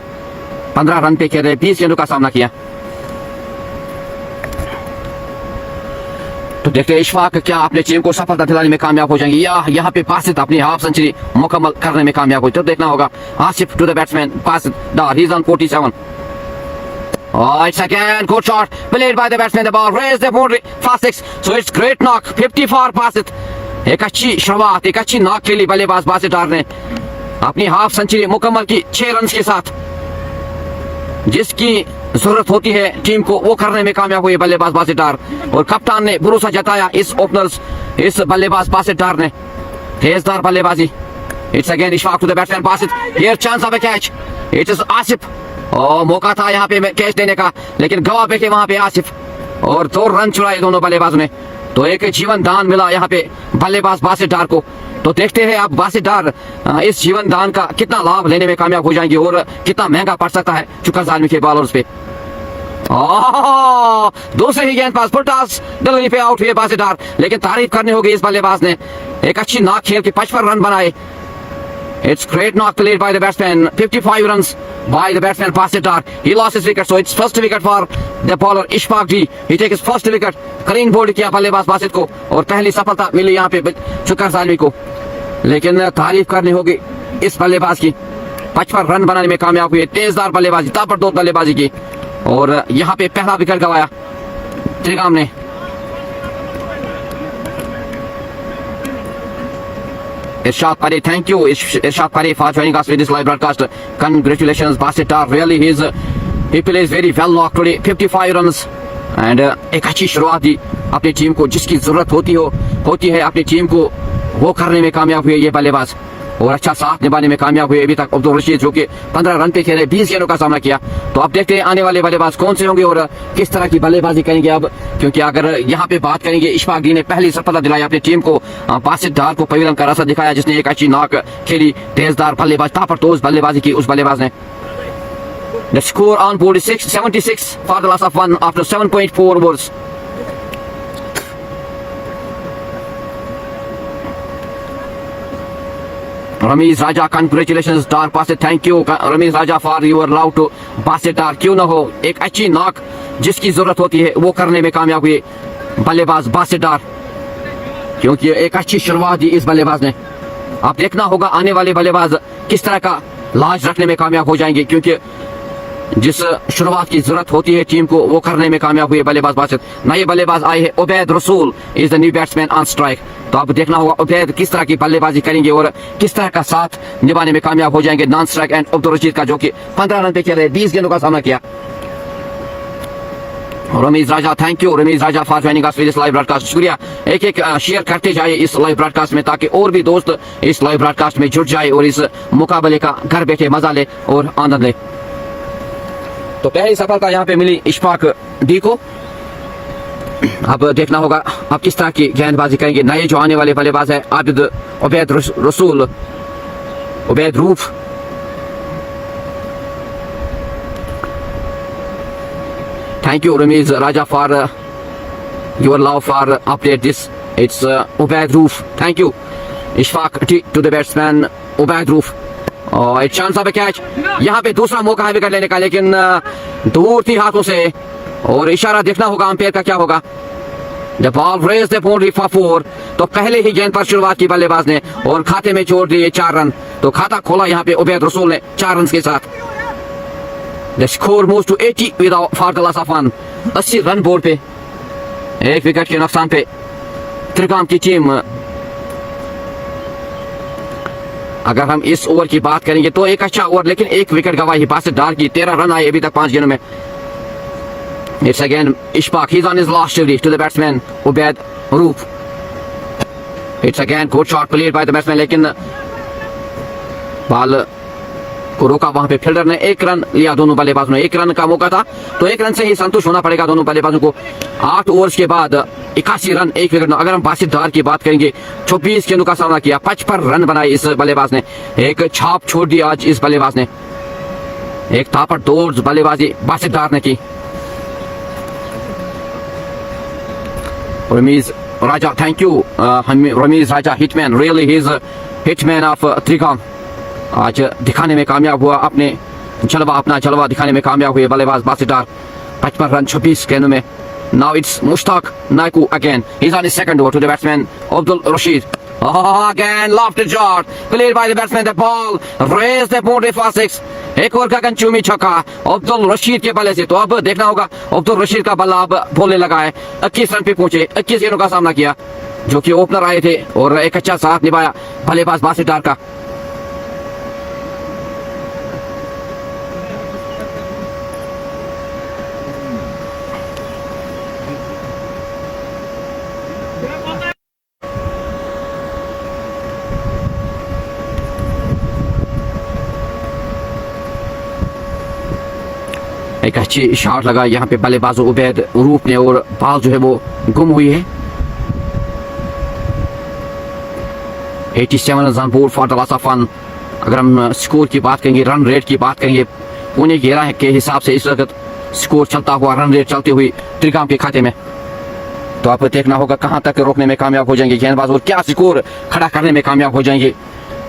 15 रन पे खेले, 20 गेंदों का सामना किया। तो देखते हैं इशफाक क्या अपने टीम को सफलता दिलाने में कामयाब हो जाएंगे या यहाँ पे बासित अपनी हाफ सेंचुरी मुकम्मल करने में कामयाब हो। तो देखना होगा। Asif to the batsman Basit Dar, he is on 47। Oh, it's again good shot played by the batsman. The ball raised the boundary fast 6. So it's great knock 50 for Basit. एक अच्छी शुरुआत, एक अच्छी नॉक खेली बल्लेबाज बासित डार ने अपनी हाफ सेंचुरी मुकम्मल की 6 रन के साथ। जिसकी जरूरत होती है टीम को वो करने में कामयाब हुए बल्लेबाज बासित डार, और कप्तान ने भरोसा जताया इस ओपनर्स इस बल्लेबाज बासित डार ने। तेजदार बल्लेबाजी। It's again Ishfaq to the batsman Basit, here chance of a catch, it is Asif. और मौका था यहाँ पे कैच देने का, लेकिन गवा बैठे वहां पे आसिफ, और 2 रन चुराए दोनों बल्लेबाजों ने। तो एक जीवन दान मिला यहाँ पे बल्लेबाज बासित डार को। तो देखते हैं अब बासित डार इस जीवन दान का कितना लाभ लेने में कामयाब हो जाएंगे और कितना महंगा पड़ सकता है चुका जालमी के बॉलर्स पे। दूसरे ही गेंदबाज फुलटॉस डिलीवरी पे आउट हुए बासित डार, लेकिन तारीफ करनी होगी इस बल्लेबाज ने, एक अच्छी नॉक खेल के 55 रन बनाए। It's great knock played by the batsman. 55 runs by the batsman Basit Dar. He lost his wicket, so it's first wicket for the bowler Ishfaq D. He takes his first wicket. करीन bold किया बल्लेबाज बासित को और पहली सफलता मिली यहाँ पे शुक्र जालमी को। लेकिन तारीफ करनी होगी इस बल्लेबाज की, 55 रन बनाने में कामयाब हुए। तेजदार बल्लेबाजी, ताबड़तोड़ बल्लेबाजी की, और यहाँ पे पहला विकेट गवाया त्रिगाम ने। Irshad Pare, thank you Irshad Pare for joining us with this live broadcast. Congratulations Basit Dar, really he is He plays very well knock today, 55 runs and एक अच्छी शुरुआत दी अपनी टीम को, जिसकी जरूरत होती है अपनी टीम को वो करने में कामयाब हुए ये बल्लेबाज, और अच्छा साथ निभाने में कामयाब हुए अभी तक अब्दुल रशीद, जो कि 15 रन पे खेले, 20 गेंदों का सामना किया। तो अब देखते हैं आने वाले बल्लेबाज कौन से होंगे और किस तरह की बल्लेबाजी करेंगे अब, क्योंकि अगर यहाँ पे बात करेंगे इशफाक डी ने पहली सफलता दिलाई अपनी टीम को, बासित डार को पवेलियन का रास्ता दिखाया, जिसने एक अच्छी नॉक खेली, तेजदार बल्लेबाज ताबड़तोड़ बल्लेबाजी की उस बल्लेबाज ने। The score on board is 76 for the loss of 1 after 7.4 overs. Ramiz Raja, congratulations Dar Basit, thank you Ramiz Raja for your love to Basit Dar। क्यों ना हो, एक अच्छी नॉक जिसकी जरूरत होती है वो करने में कामयाब हुए बल्लेबाज बासित डार, क्योंकि एक अच्छी शुरुआत दी इस बल्लेबाज ने। अब देखना होगा आने वाले बल्लेबाज किस तरह का लाज रखने में कामयाब हो जाएंगे, क्योंकि जिस शुरुआत की जरूरत होती है टीम को वो करने में कामयाब हुए बल्लेबाज बासित। नए बल्लेबाज आए हैं, उबैद रसूल is the new batsman on strike. तो अब देखना होगा उबैद किस तरह की बल्लेबाजी करेंगे और किस तरह का साथ निभाने में कामयाब हो जाएंगे non strike and Abdul Rashid का, जो कि 15 रन पे खेले, 20 गेंदों का सामना किया। Rameez Raja, thank you Rameez Raja for joining us with this live broadcast. शुक्रिया, एक शेयर करते जाए इस लाइव ब्रॉडकास्ट में, ताकि और भी दोस्त इस लाइव ब्रॉडकास्ट में जुड़ जाए और इस मुकाबले का घर बैठे मजा ले और आनंद ले। तो पहली सफलता यहाँ पे मिली इशफाक डी को। अब देखना होगा अब किस तरह की गेंदबाजी करेंगे नए जो आने वाले बल्लेबाज है, आबिद उबैद रसूल, Ubaid roof. Thank you Ramiz Raja for your love for update this. It's Ubaid Roof. Thank you. Ishfaq to the batsman Ubaid Roof. एक चांस ऑफ कैच, यहाँ पे दूसरा मौका है विकेट लेने का, लेकिन दूर थी हाथों से और इशारा देखना होगा अंपायर का क्या होगा। The ball raised the boundary for 4। तो पहले ही गेंद पर शुरुआत की बल्लेबाज ने और खाते में जोड़ दिए 4 रन। तो खाता खोला यहाँ पे उबैद रसूल ने 4 रन के साथ। The score moves to 80 without for the loss of 1। 80 run board पे, एक विकेट के नुकसान पे त्रिकाम की टीम। अगर हम इस ओवर की बात करेंगे तो एक अच्छा ओवर, लेकिन एक विकेट गवाई बासित डार की। 13 रन आए अभी तक 5 गेंदों में। It's again Ishfaq, he's on his last delivery to the batsman Ubaid Roof। It's again good shot played by the batsman, लेकिन बॉल को रोका वहां पे फील्डर ने। 1 रन लिया दोनों बल्लेबाजों ने, 1 रन का मौका था तो 1 रन से ही संतुष्ट होना पड़ेगा दोनों बल्लेबाजों को। 8 ओवर्स के बाद 81 रन, 1 विकेट। अगर हम बासित डार की बात करेंगे 24 गेंदों का सामना किया, 55 रन बनाए इस बल्लेबाज ने। एक छाप छोड़ दी आज इस बल्लेबाज ने, एक ताबड़तोड़ बल्लेबाजी बासित डार ने की। Rameez Raja, thank you Rameez Raja, hitman, really he is hitman of Trikam. आज दिखाने में कामयाब हुआ अपने अपना जलवा दिखाने में कामयाब हुए बल्लेबाज बासित डार। 55 रन 26 गेंदों में। Now it's Mushtaq Naiku again. He's on his second over to the batsman Abdul Rashid. Again lofted shot played by the batsman. The ball raised the boundary for 6। एक और गगनचुंबी छक्का अब्दुल रशीद के बल्ले से। तो अब देखना होगा अब्दुल रशीद का बल्ला अब बोलने लगा है। 21 रन पे पहुंचे, 21 गेंदों का सामना किया, जो कि ओपनर आए थे और एक अच्छा साथ निभाया बल्लेबाज बासित डार का। एक अच्छी शॉट लगा यहाँ पे बल्लेबाज उबैद रूफ ने और बॉल जो है वो गुम हुई है। 87 run board for the loss of 1। अगर हम स्कोर की बात करेंगे, रन रेट की बात करेंगे, पुणे 11 के हिसाब से इस वक्त स्कोर चलता हुआ, रन रेट चलती हुई त्रिकाम के खाते में। तो आप देखना होगा कहां तक रोकने में कामयाब हो जाएंगे गेंदबाज और क्या स्कोर खड़ा करने में कामयाब हो जाएंगे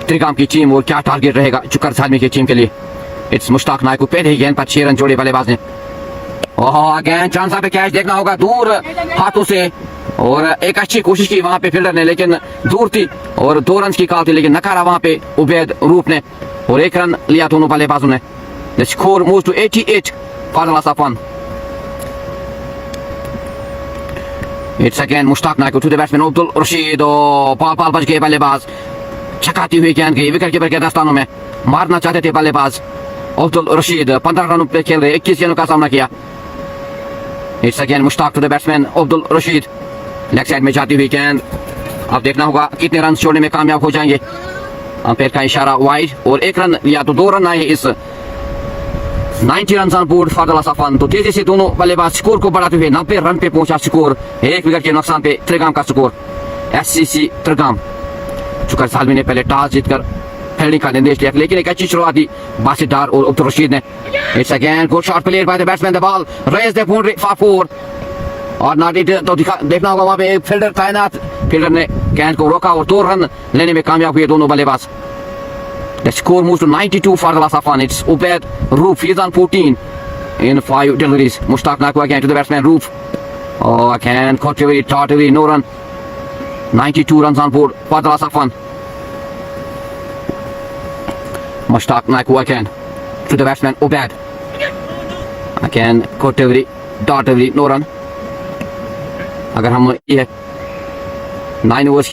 त्रिकाम की टीम और क्या टारगेट रहेगा चुकर सालमी की टीम के लिए। इट्स मुश्ताक नायकू, पहले ही गेंद पर 6 रन जोड़े बल्लेबाज ने। अगेन चांस पे कैच, देखना होगा दूर हाथों से और एक अच्छी कोशिश की वहां पे फील्डर ने, लेकिन दूर थी और 2 रन की कॉल थी, लेकिन नकारा वहां पे उबैद रूफ ने और 1 रन लिया दोनों बल्लेबाजों ने। The score moves to 88 for the loss of 1। It's again Mushtaq Naikoo to the batsman Abdul Rashid. Ball बच गए, बल्लेबाज छकाती हुई गेंद गई विकेट कीपर के दस्तानों में। मारना चाहते थे बल्लेबाज अब्दुल रशीद 15 रनों पे खेल रहे 21 गेंदों का सामना किया। It's again Mushtaq to the batsman Abdul Rashid, leg side में जाती हुई गेंद। अब देखना होगा कितने रन छोड़ने में कामयाब हो जाएंगे। अंपायर का इशारा वाइड और 1 रन या तो 2 रन आए इस 90 run on board for the last of 1। तो तेजी से दोनों बल्लेबाज स्कोर को बढ़ाते हुए 90 रन पे पहुंचा स्कोर, 1 विकेट के नुकसान पे त्रिगाम का स्कोर। एससीसी त्रिगाम शुक्र सालमी ने पहले टॉस जीतकर फील्डिंग का निर्देश दिया, लेकिन एक अच्छी शुरुआत दी बासित डार और अब्दुल रशीद ने। It's again good shot played by the batsman, the ball raise the boundary for 4 और नॉट इट। तो देखना होगा वहां पे एक फील्डर तैनात, फील्डर ने गेंद को रोका और 2 रन लेने में कामयाब हुए दोनों बल्लेबाज। The score moves to 92 for the last of 1. It's Ubaid Roof. He's on 14 in 5 deliveries. Mushtaq Naqvi again to the batsman Roof. Oh, again caught delivery, taut delivery, no run. 92 runs on board for the last of 1. Mushtaq Naqvi again to the batsman Ubaid. Again caught delivery, taut delivery, no run. अगर हम ये 9 overs.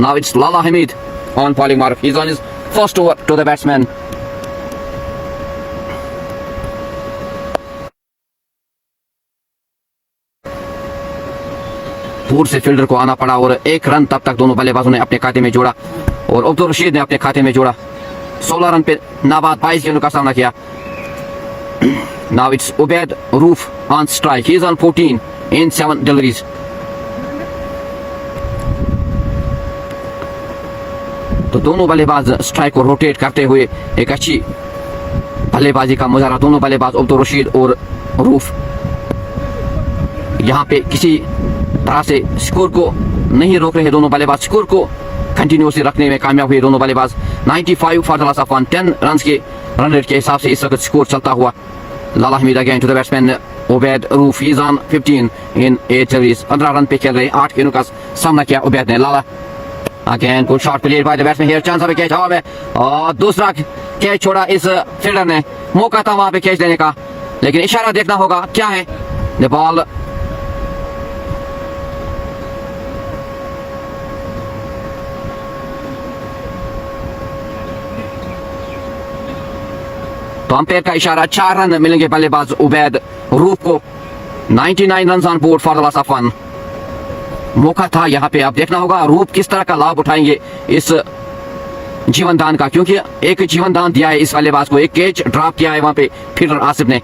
Now it's Lala Hamid on bowling mark. He's on his first over to the batsman. दूर से fielder को आना पड़ा और 1 run तब तक दोनों बल्लेबाजों ने अपने खाते में जोड़ा और अब्दुल रशीद ने अपने खाते में जोड़ा। 16 रन पे नाबाद 22 गेंदों का सामना किया। Now it's Ubaid Roof on strike. He's on 14 in 7 deliveries. तो दोनों बल्लेबाज स्ट्राइक को रोटेट करते हुए एक अच्छी बल्लेबाजी का मुजाहरा, दोनों बल्लेबाज अब्दुल रशीद और रूफ यहाँ पे किसी तरह से स्कोर को नहीं रोक रहे। दोनों बल्लेबाज स्कोर को कंटिन्यूसली रखने में कामयाब हुए दोनों बल्लेबाज। 95 for the last of 1, 10 run के रन रेट के हिसाब से इस वक्त स्कोर चलता हुआ। Lala Hamid again to the batsman Ubaid Rauf, he is on 15 in 8 deliveries. 15 run पे खेल रहे 8 गेंदों का सामना किया उबैद ने। Lala again good shot played by the batsman here, chance of catch जवाब है और दूसरा कैच छोड़ा इस फील्डर ने। मौका था वहां पे कैच लेने का, लेकिन इशारा देखना होगा क्या है। द बॉल तो अंपायर का इशारा, 4 रन मिलेंगे बल्लेबाज उबैद रूफ को। 99 run on board for the last of 1। मौका था यहाँ पे, अब देखना होगा रूप किस तरह का लाभ उठाएंगे इस जीवन दान का, क्योंकि एक जीवन दान दिया है इस बल्लेबाज को, एक कैच ड्रॉप किया है वहां पे फील्डर आसिफ ने।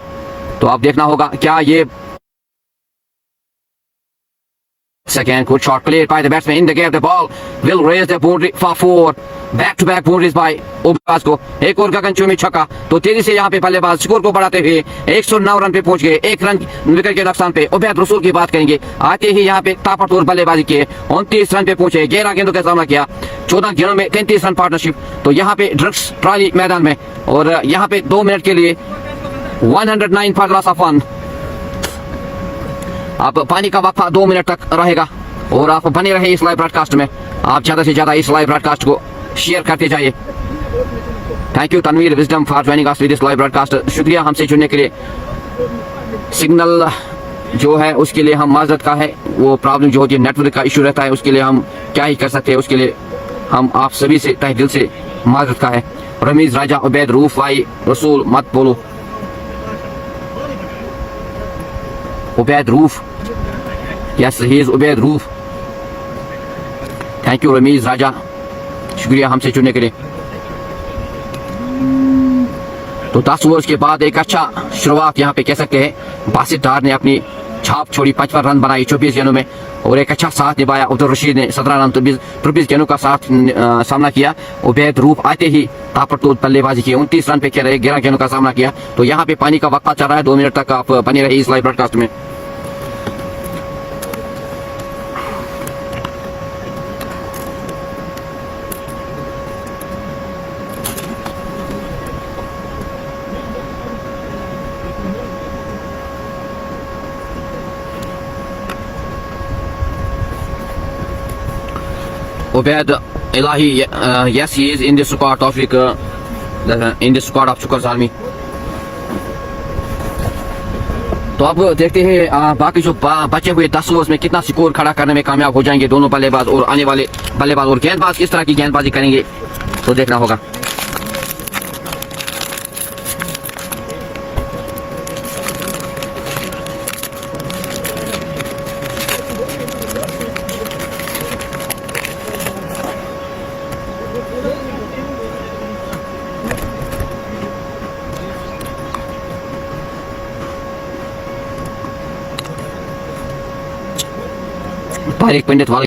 तो अब देखना होगा क्या ये Second good shot played by the batsman in the gap. The ball will raise the boundary for 4. Back-to-back boundaries by उबास को। एक और गगनचुंबी छक्का। तो तेजी से यहाँ पे बल्लेबाज स्कोर को बढ़ाते हुए 109 रन पे पहुंच गए, 1 रन विकेट के नुकसान पे। उबैद रसूल की बात करेंगे, आते ही यहाँ पे ताबड़तोड़ बल्लेबाजी किए, 29 रन पे पहुंचे, 11 गेंदों का सामना किया, 14 गेंदों में 33 रन पार्टनरशिप। तो यहाँ पे ड्रग्स ट्रॉली मैदान में और यहाँ पे 2 मिनट के लिए 109 फॉर लॉस ऑफ 1। अब पानी का वक्फा 2 मिनट तक रहेगा और आप बने रहे इस लाइव ब्रॉडकास्ट में। आप ज्यादा से ज्यादा इस लाइव ब्रॉडकास्ट को शेयर करते जाइए। Thank you Tanveer Wisdom for joining us with this live broadcast. शुक्रिया हमसे जुड़ने के लिए। सिग्नल जो है उसके लिए हम माजरत का है, वो प्रॉब्लम जो होती है नेटवर्क का इशू रहता है, उसके लिए हम क्या ही कर सकते हैं, उसके लिए हम आप सभी से तहे दिल से माजरत का है। रमीज राजा उबैद रूफ भाई रसूल मत बोलो, Ubaid Rauf, yes he is Ubaid Rauf. Thank you Rameez Raja, शुक्रिया हमसे जुड़ने के लिए। तो 10 ओवर्स के बाद एक अच्छा शुरुआत यहाँ पे कह सकते हैं। बासित डार ने अपनी छाप छोड़ी, 55 रन बनाई 24 गेंदों में और एक अच्छा साथ निभाया। अब्दुल रशीद ने 17 रन 23 गेंदों का साथ सामना किया। उबैद रूफ आते ही ताबड़तोड़ बल्लेबाजी की, 29 रन पे खेल रहे, 11 गेंदों का सामना किया। तो यहाँ पे पानी का वक्फा चल रहा है, 2 मिनट तक आप बने रहे इस लाइव ब्रॉडकास्ट में। Ubaid Elahi, yes, he is in the squad of in the squad of Shukar Zalmi. तो अब देखते हैं बाकी जो बचे हुए 10 ओवर्स में कितना स्कोर खड़ा करने में कामयाब हो जाएंगे दोनों बल्लेबाज और आने वाले बल्लेबाज और गेंदबाज किस तरह की गेंदबाजी करेंगे, तो देखना होगा। तारिक पंडित वाले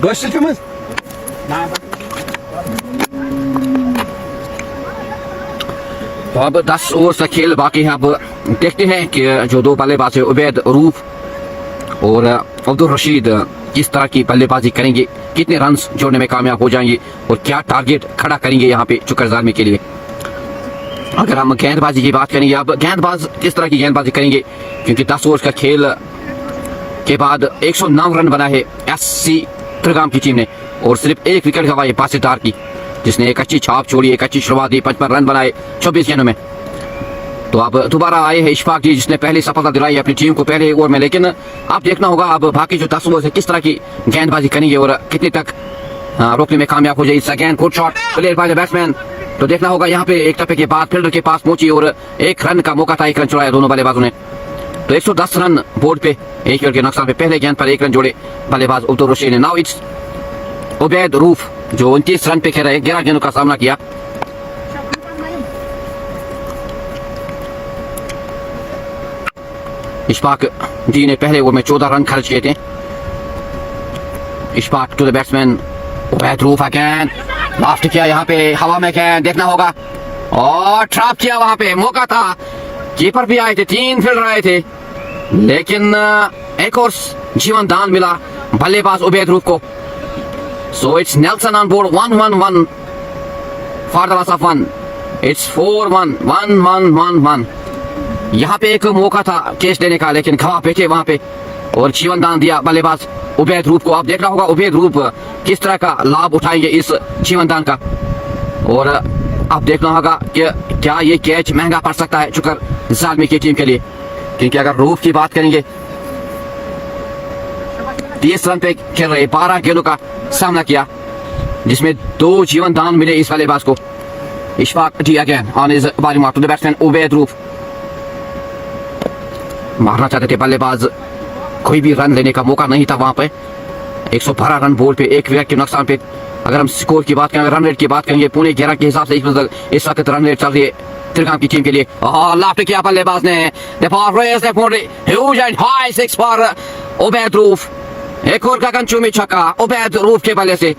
Gosta de mais? Nada. तो अब 10 ओवर का खेल बाकी है। अब देखते हैं कि जो दो बल्लेबाज है उबैद रूफ और अब्दुल रशीद किस तरह की बल्लेबाजी करेंगे, कितने रन्स जोड़ने में कामयाब हो जाएंगे और क्या टारगेट खड़ा करेंगे यहाँ पे चुकर आर्मी के लिए। अगर हम गेंदबाजी की बात करेंगे, अब गेंदबाज किस तरह की गेंदबाजी करेंगे, क्योंकि 10 ओवर का खेल के बाद 109 रन बना है SC त्रिगाम की टीम ने और सिर्फ एक विकेट गंवाई पासीदार की, जिसने एक अच्छी छाप छोड़ी, एक अच्छी शुरुआत दी, 55 रन बनाए 24 गेंदों में। तो अब दोबारा आए हैं इशफाक जी, जिसने पहली सफलता दिलाई अपनी टीम को पहले ओवर में। लेकिन अब देखना होगा अब बाकी जो 10 ओवर से किस तरह की गेंदबाजी करेंगे और कितने तक रोकने में कामयाब हो जाए। Again good shot player bye the batsman. तो देखना होगा यहाँ पे एक टप्पे के बाद फील्डर के पास पहुंची और एक रन का मौका था, एक रन चुराया दोनों बल्लेबाजों ने। तो 110 रन बोर्ड पे एक विकेट के नुकसान पे पहले गेंद पर एक रन जोड़े बल्लेबाज अब्दुल रशीद ने। नाउ इट्स उबैद रूफ जो 29 रन पे खेल रहे 11 गेंदों का सामना किया। इशफाक जी ने पहले ओवर में 14 रन खर्च किए थे। Ishfaq to the batsman Ubaid Rauf again loft किया यहाँ पे हवा में गेंद, देखना होगा और ट्रैप किया, वहां पे मौका था, कीपर भी आए थे, 3 फील्डर आए थे, लेकिन एक और जीवन दान मिला बल्लेबाज उबैद रूफ को। So it's Nelson on board 1-1-1 for the loss of 1। It's 4-1 1-1-1-1। यहाँ पे एक मौका था कैच लेने का, लेकिन खवा बैठे वहां पे और जीवन दान दिया बल्लेबाज उबैद रूफ को। अब देखना होगा उबैद रूफ किस तरह का लाभ उठाएंगे इस जीवन दान का, और अब देखना होगा कि क्या ये कैच महंगा पड़ सकता है चुकर जालमी की टीम के लिए। क्योंकि अगर रूफ की बात करेंगे 30 रन पे खेल रहे 12 गेंदों का सामना किया, जिसमें 2 जीवन दान मिले इस बल्लेबाज को। Ishfaq ji again on his bowling mark to the batsman Ubaid Rauf. मारना चाहते थे बल्लेबाज, कोई भी रन लेने का मौका नहीं था वहां पे। 112 रन बोर्ड पे एक विकेट के नुकसान पे। अगर हम स्कोर की बात करें, रन रेट की बात करेंगे, पुणे 11 के हिसाब से इस वक्त रन रेट चल रही है त्रिगाम की टीम के लिए। लाफ्ट किया बल्लेबाज ने, huge and high six for Ubaid Rauf. एक और गगनचुंबी छक्का उबैद रूफ के बल्ले से।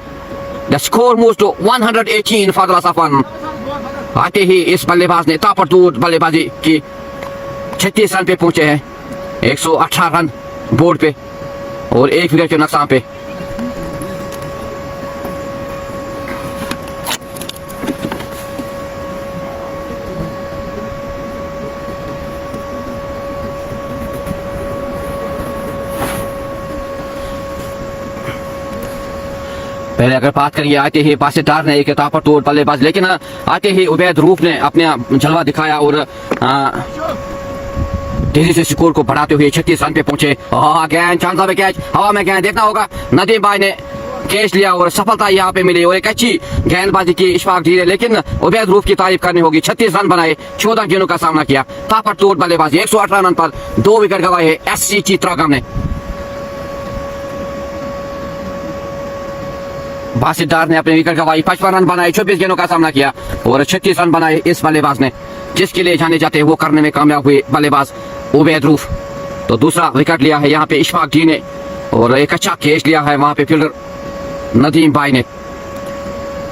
The score moves to 118 for the loss of 1। आते ही इस बल्लेबाज ने ताबड़तोड़ बल्लेबाजी की, 36 रन पे पहुंचे हैं, 118 रन बोर्ड पे और एक विकेट के नुकसान पे। पहले अगर बात करेंगे आते ही पासीदार ने एक ताबड़तोड़ बल्लेबाज, लेकिन आते ही उबैद रूफ ने अपना जलवा दिखाया और तेजी से स्कोर को बढ़ाते हुए 36 रन पे पहुंचे। अगेन चांस ऑफ कैच, हवा में गेंद, देखना होगा नदीम भाई ने कैच लिया और सफलता यहाँ पे मिली और एक अच्छी गेंदबाजी की इशफाक जी ने। लेकिन उबैद रूफ की तारीफ करनी होगी, 36 रन बनाए, 14 गेंदों का सामना किया, ताबड़तोड़ बल्लेबाजी, 118 रन पर 2 विकेट गंवाए है SC चित्रागाम ने। बासीदार ने अपने विकेट गंवाई, 55 रन बनाए, 24 गेंदों का सामना किया और 36 रन बनाए इस बल्लेबाज ने। जिसके लिए जाने जाते हैं वो करने में कामयाब हुए बल्लेबाज उबैद रूफ। तो दूसरा विकेट लिया है यहाँ पे इशफाक जी ने और एक अच्छा कैच लिया है वहां पे फील्डर नदीम भाई ने।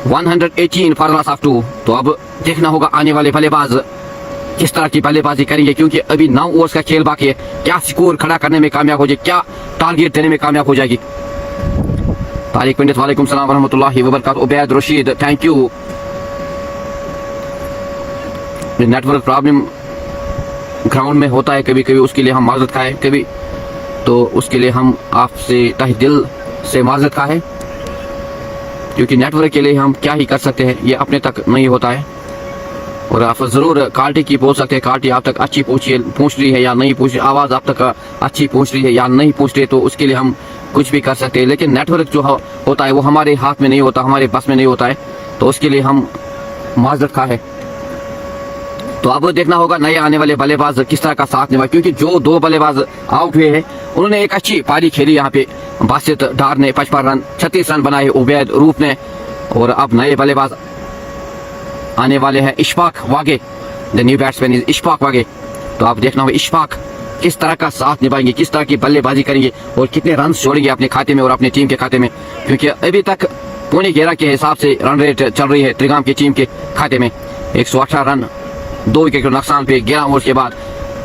118 फॉर लॉस ऑफ 2। तो अब देखना होगा आने वाले बल्लेबाज किस तरह की बल्लेबाजी करेंगे, क्योंकि अभी 9 ओवर्स का खेल बाकी है। क्या स्कोर खड़ा करने में कामयाब हो जाए, क्या टारगेट देने में कामयाब हो जाएगी। तारिक पंडित वालेकुम सलाम रहमतुल्लाहि व बरकातहू। Ubaid Rashid thank you. Network problem ground में होता है कभी कभी, उसके लिए हम माजरत खाएं कभी, तो उसके लिए हम आपसे तहे दिल से माजरत खाएं, क्योंकि नेटवर्क के लिए हम क्या ही कर सकते हैं, ये अपने तक नहीं होता है। और आप जरूर क्वालिटी की बोल सकते हैं, क्वालिटी आप तक अच्छी पहुंच रही है या नहीं पहुंच रही, आवाज़ आप तक अच्छी पहुंच रही है या नहीं पहुंच रही, तो उसके लिए हम कुछ भी कर सकते हैं। लेकिन नेटवर्क जो होता है वो हमारे हाथ में नहीं होता, हमारे बस में नहीं होता है, तो उसके लिए हम माजरत खा है। तो अब देखना होगा नए आने वाले बल्लेबाज किस तरह का साथ निभाए, क्योंकि जो 2 बल्लेबाज आउट हुए हैं उन्होंने एक अच्छी पारी खेली यहाँ पे। बासित डार ने 55 रन 36 रन बनाए, उबैद रूफ ने, और अब नए बल्लेबाज आने वाले हैं Ishfaq Wagay, the new batsman is Ishfaq Wagay. तो आप देखना होगा इशफाक किस तरह का साथ निभाएंगे, किस तरह की बल्लेबाजी करेंगे और कितने रन जोड़ेंगे अपने खाते में और अपनी टीम के खाते में, क्योंकि अभी तक 11.5 के हिसाब से रन रेट चल रही है त्रिगाम की टीम के खाते में। 118 रन 2 विकेट के नुकसान पे 11 ओवर के बाद।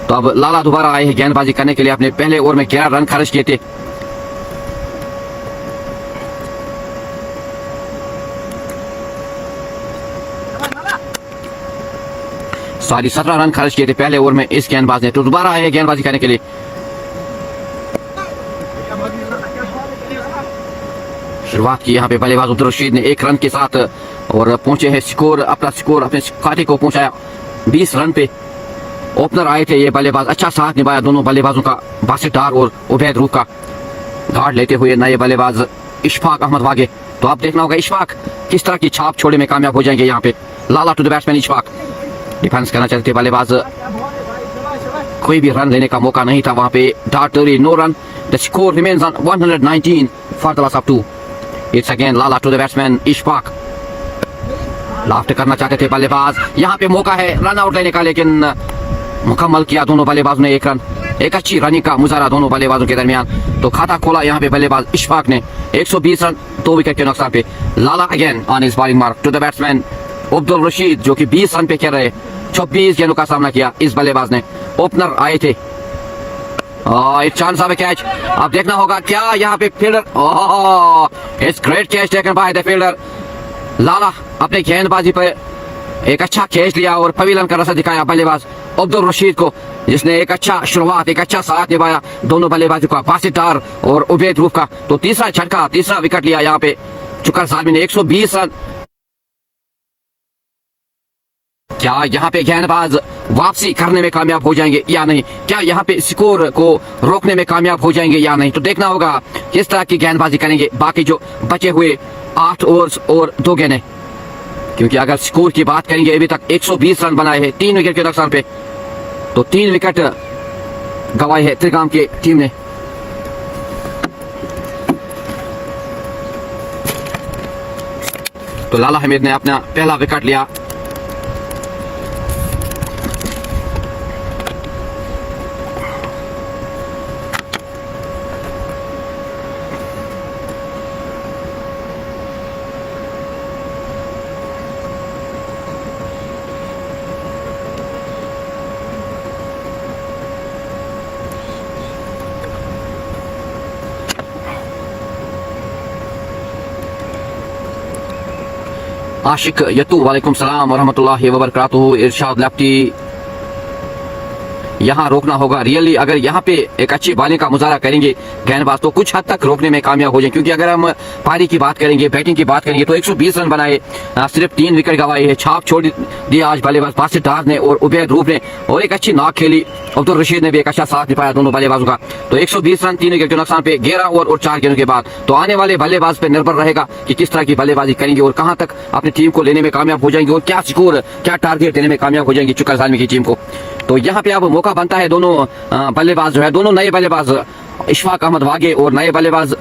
तो अब लाला दोबारा आए हैं गेंदबाजी करने के लिए, अपने पहले ओवर में 11 रन खर्च किए थे। सॉरी 17 रन खर्च किए थे पहले ओवर में इस गेंदबाज ने, तो दोबारा आए हैं गेंदबाजी करने के लिए। शुरुआत की यहाँ पे बल्लेबाज अब्दुल रशीद ने 1 रन के साथ और पहुंचे हैं अपना स्कोर अपने खाते को पहुंचाया 20 रन पे। ओपनर आए थे ये बल्लेबाज, अच्छा साथ निभाया दोनों बल्लेबाजों का, बासित डार और उबैद रूफ का। गार्ड लेते हुए नए बल्लेबाज इशफाक अहमद वागे। तो आप देखना होगा इशफाक किस तरह की छाप छोड़ने में कामयाब हो जाएंगे यहाँ पे। Lala to the batsman Ishfaq defence करना चाहते थे बल्लेबाज, कोई भी रन लेने का मौका नहीं था वहां पे। डार्ट no run, the score remains on 119 for the loss of 2। It's again Lala to the batsman Ishfaq, loft करना चाहते थे बल्लेबाज, यहाँ पे मौका है रन आउट लेने का, लेकिन मुकम्मल किया दोनों बल्लेबाजों ने 1 रन। एक अच्छी रनिंग का मुजाहरा दोनों बल्लेबाजों के दरमियान। तो खाता खोला यहाँ पे बल्लेबाज इशफाक ने 120 रन 2 विकेट के नुकसान पे। Lala again on his bowling mark to the batsman Abdul Rashid, जो कि 20 रन पे खेल रहे, 26 गेंदों का सामना किया इस बल्लेबाज ने। ओपनर आए थे, एक चांस ऑफ कैच। अब देखना होगा क्या यहाँ पे fielder, it's great catch taken by the fielder. Lala अपने गेंदबाजी पर एक अच्छा कैच लिया और पवेलियन का रास्ता दिखाया बल्लेबाज अब्दुल रशीद को, जिसने एक अच्छा शुरुआत, एक अच्छा साथ निभाया दोनों बल्लेबाजों का, बासित डार और उबैद रूफ का। तो तीसरा झटका, तीसरा विकेट लिया यहाँ पे चुकर सालमी ने 120 रन। क्या यहाँ पे गेंदबाज वापसी करने में कामयाब हो जाएंगे या नहीं, क्या यहाँ पे स्कोर को रोकने में कामयाब हो जाएंगे या नहीं, तो देखना होगा किस तरह की गेंदबाजी करेंगे बाकी जो बचे हुए 8 ओवर्स और 2 गेंदें। क्योंकि अगर स्कोर की बात करेंगे अभी तक 120 रन बनाए हैं 3 विकेट के नुकसान पे, तो 3 विकेट गंवाए हैं त्रिगाम की टीम ने। तो लाला हमीद ने अपना पहला विकेट लिया। आशिक यतू वालेकुम सलाम वरहमतुल्लाहि वबरकातुहू। इरशाद लेफ्टी, यहाँ रोकना होगा रियली। अगर यहाँ पे एक अच्छी बॉलिंग का मुजाहरा करेंगे गेंदबाज तो कुछ हद तक रोकने में कामयाब हो जाए, क्योंकि अगर हम पारी की बात करेंगे, बैटिंग की बात करेंगे, तो 120 रन बनाए, सिर्फ 3 विकेट गंवाए हैं। छाप छोड़ दिया आज बल्लेबाज बासित डार ने और उबैद रूफ ने, और एक अच्छी नॉक खेली अब्दुल रशीद ने भी, एक अच्छा साथ निभाया दोनों बल्लेबाजों का। तो 120 रन 3 विकेट के नुकसान पे 11 ओवर और 4 गेंदों के बाद। तो आने वाले बल्लेबाज पे निर्भर रहेगा कि किस तरह की बल्लेबाजी करेंगे और कहां तक अपनी टीम को लेने में कामयाब हो जाएंगे और क्या स्कोर, क्या टारगेट देने में कामयाब हो जाएंगे चुकर सालमी की टीम को। तो यहाँ पे अब मौका बनता है दोनों बल्लेबाज जो है, दोनों नए बल्लेबाज इशफाक अहमद वागे और नए बल्लेबाज,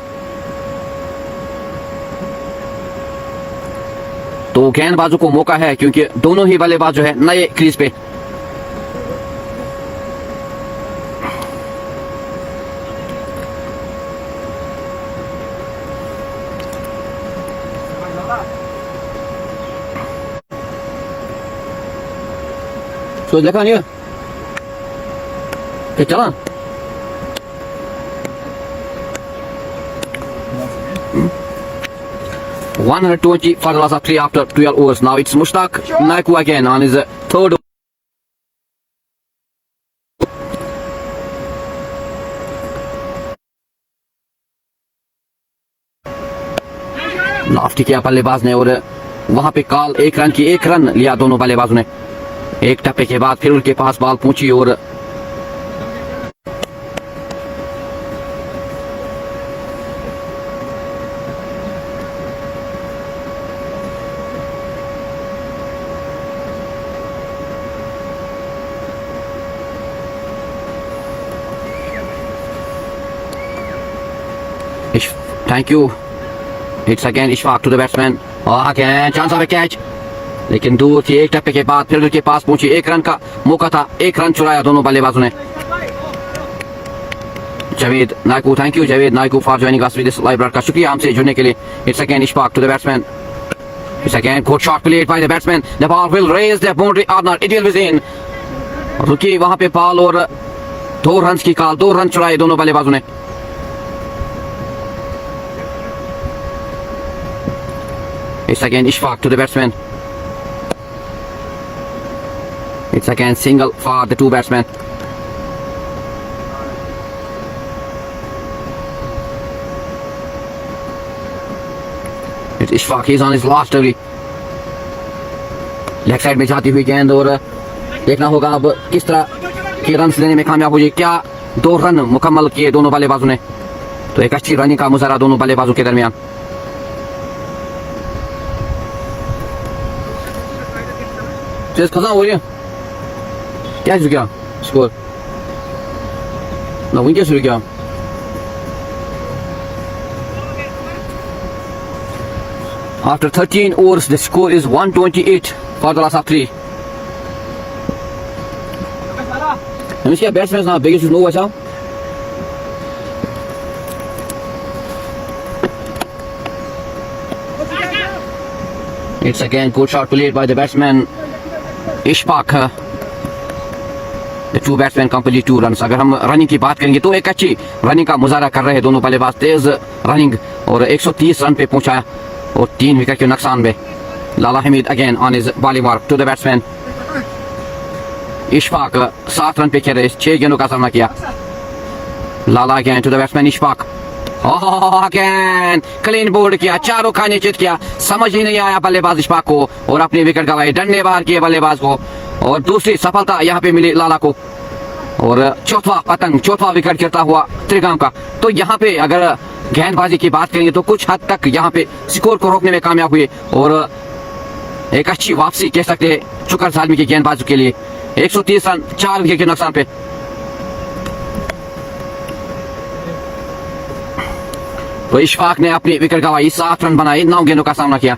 तो गेंदबाजों को मौका है क्योंकि दोनों ही बल्लेबाज जो है नए क्रीज पे। तो देखा नहीं चला 120 for the loss of 3 after 12 overs. Now it's Mushtaq Naiku again on his third. Laughed किया बल्लेबाज ने और वहां पे कॉल 1 रन की, 1 रन लिया दोनों बल्लेबाजों ने। एक टप्पे के बाद फिर उनके पास बॉल पहुंची और thank you. It's again Ishfaq to the batsman, again chance of a catch, लेकिन दूर थी। एक टप्पे के बाद फिर उनके पास पहुंची, एक रन का मौका था, एक रन चुराया दोनों बल्लेबाजों ने। Javed Naikoo, thank you Javed Naikoo for joining us with this live broadcast, शुक्रिया हमसे जुड़ने के लिए। It's again Ishfaq to the batsman, it's again good shot played by the batsman, the ball will raise the boundary और not, it will be in. रुकी वहां पे ball और 2 रन की कॉल, 2 रन चुराए दोनों बल्लेबाजों ने। It's again Ishfaq to the batsman. It's again single for the 2 batsmen. It's Ishfaq, he's on his last delivery. Leg side में जाती हुई गेंद और देखना होगा अब किस तरह के रन लेने में कामयाब हो जाए। क्या 2 रन मुकम्मल किए दोनों बल्लेबाजों ने, तो एक अच्छी रनिंग का मुजाहरा दोनों बल्लेबाजों के दरमियान। चेस खत्म हो रही है, क्या शुरू किया स्कोर ना, वही क्या शुरू किया। After 13 overs, the score is 128 for the loss of 3. Let me see our batsmen now. Biggest is no what's out. It's again good shot played by the batsman Ishfaq. The 2 batsmen complete 2 runs. अगर हम running की बात करेंगे तो एक अच्छी running का मुजाहरा कर रहे हैं दोनों बल्लेबाज, तेज रनिंग और 130 रन पे पहुंचा और 3 विकेट के नुकसान में। Lala Hamid again on his bowling mark to the batsman Ishfaq, 7 run पे खेले, 6 गेंदों का सामना किया। Lala again to the batsman Ishfaq, again clean bowled किया, चारों खाने चित किया, समझ ही नहीं आया बल्लेबाज इशफाक को और अपने विकेट गवाए, डंडे बाहर किए बल्लेबाज को और दूसरी सफलता यहाँ पे मिली लाला को और चौथा विकेट गिरता हुआ त्रिगाम का। तो यहाँ पे अगर गेंदबाजी की बात करेंगे तो कुछ हद तक यहाँ पे स्कोर को रोकने में कामयाब हुए और एक अच्छी वापसी कह सकते हैं शुक्र सालमी की गेंदबाजों के लिए। 130 रन 4 विकेट के नुकसान पे। तो इशफाक ने अपनी विकेट गवाई, 7 रन बनाए, 9 गेंदों का सामना किया।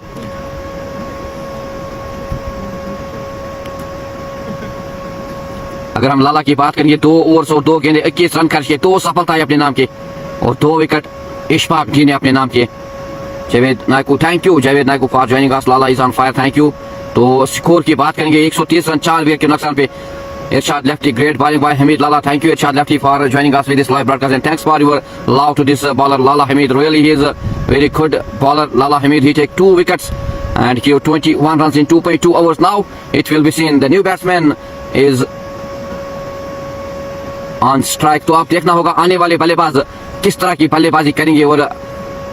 अगर हम लाला की बात करेंगे 2 ओवर्स और 2 गेंदे 21 रन खर्च किए, 2 सफलताएं अपने नाम की और 2 विकेट इशफाक जी ने अपने नाम किए। Javed Naikoo, thank you Javed Naikoo for joining us, Lala is on fire, thank you. तो स्कोर की बात करेंगे 130 रन 4 विकेट के नुकसान पे। Irshad Lefty, great bowling by Hamid Lala. Thank you Irshad Lefty for joining us with this live broadcast and thanks for your love to this bowler Lala Hamid. Really he is a very good bowler Lala Hamid. He take 2 wickets and he 21 runs in 2.2 overs. Now it will be seen the new batsman is on strike. तो आप देखना होगा आने वाले बल्लेबाज किस तरह की बल्लेबाजी करेंगे और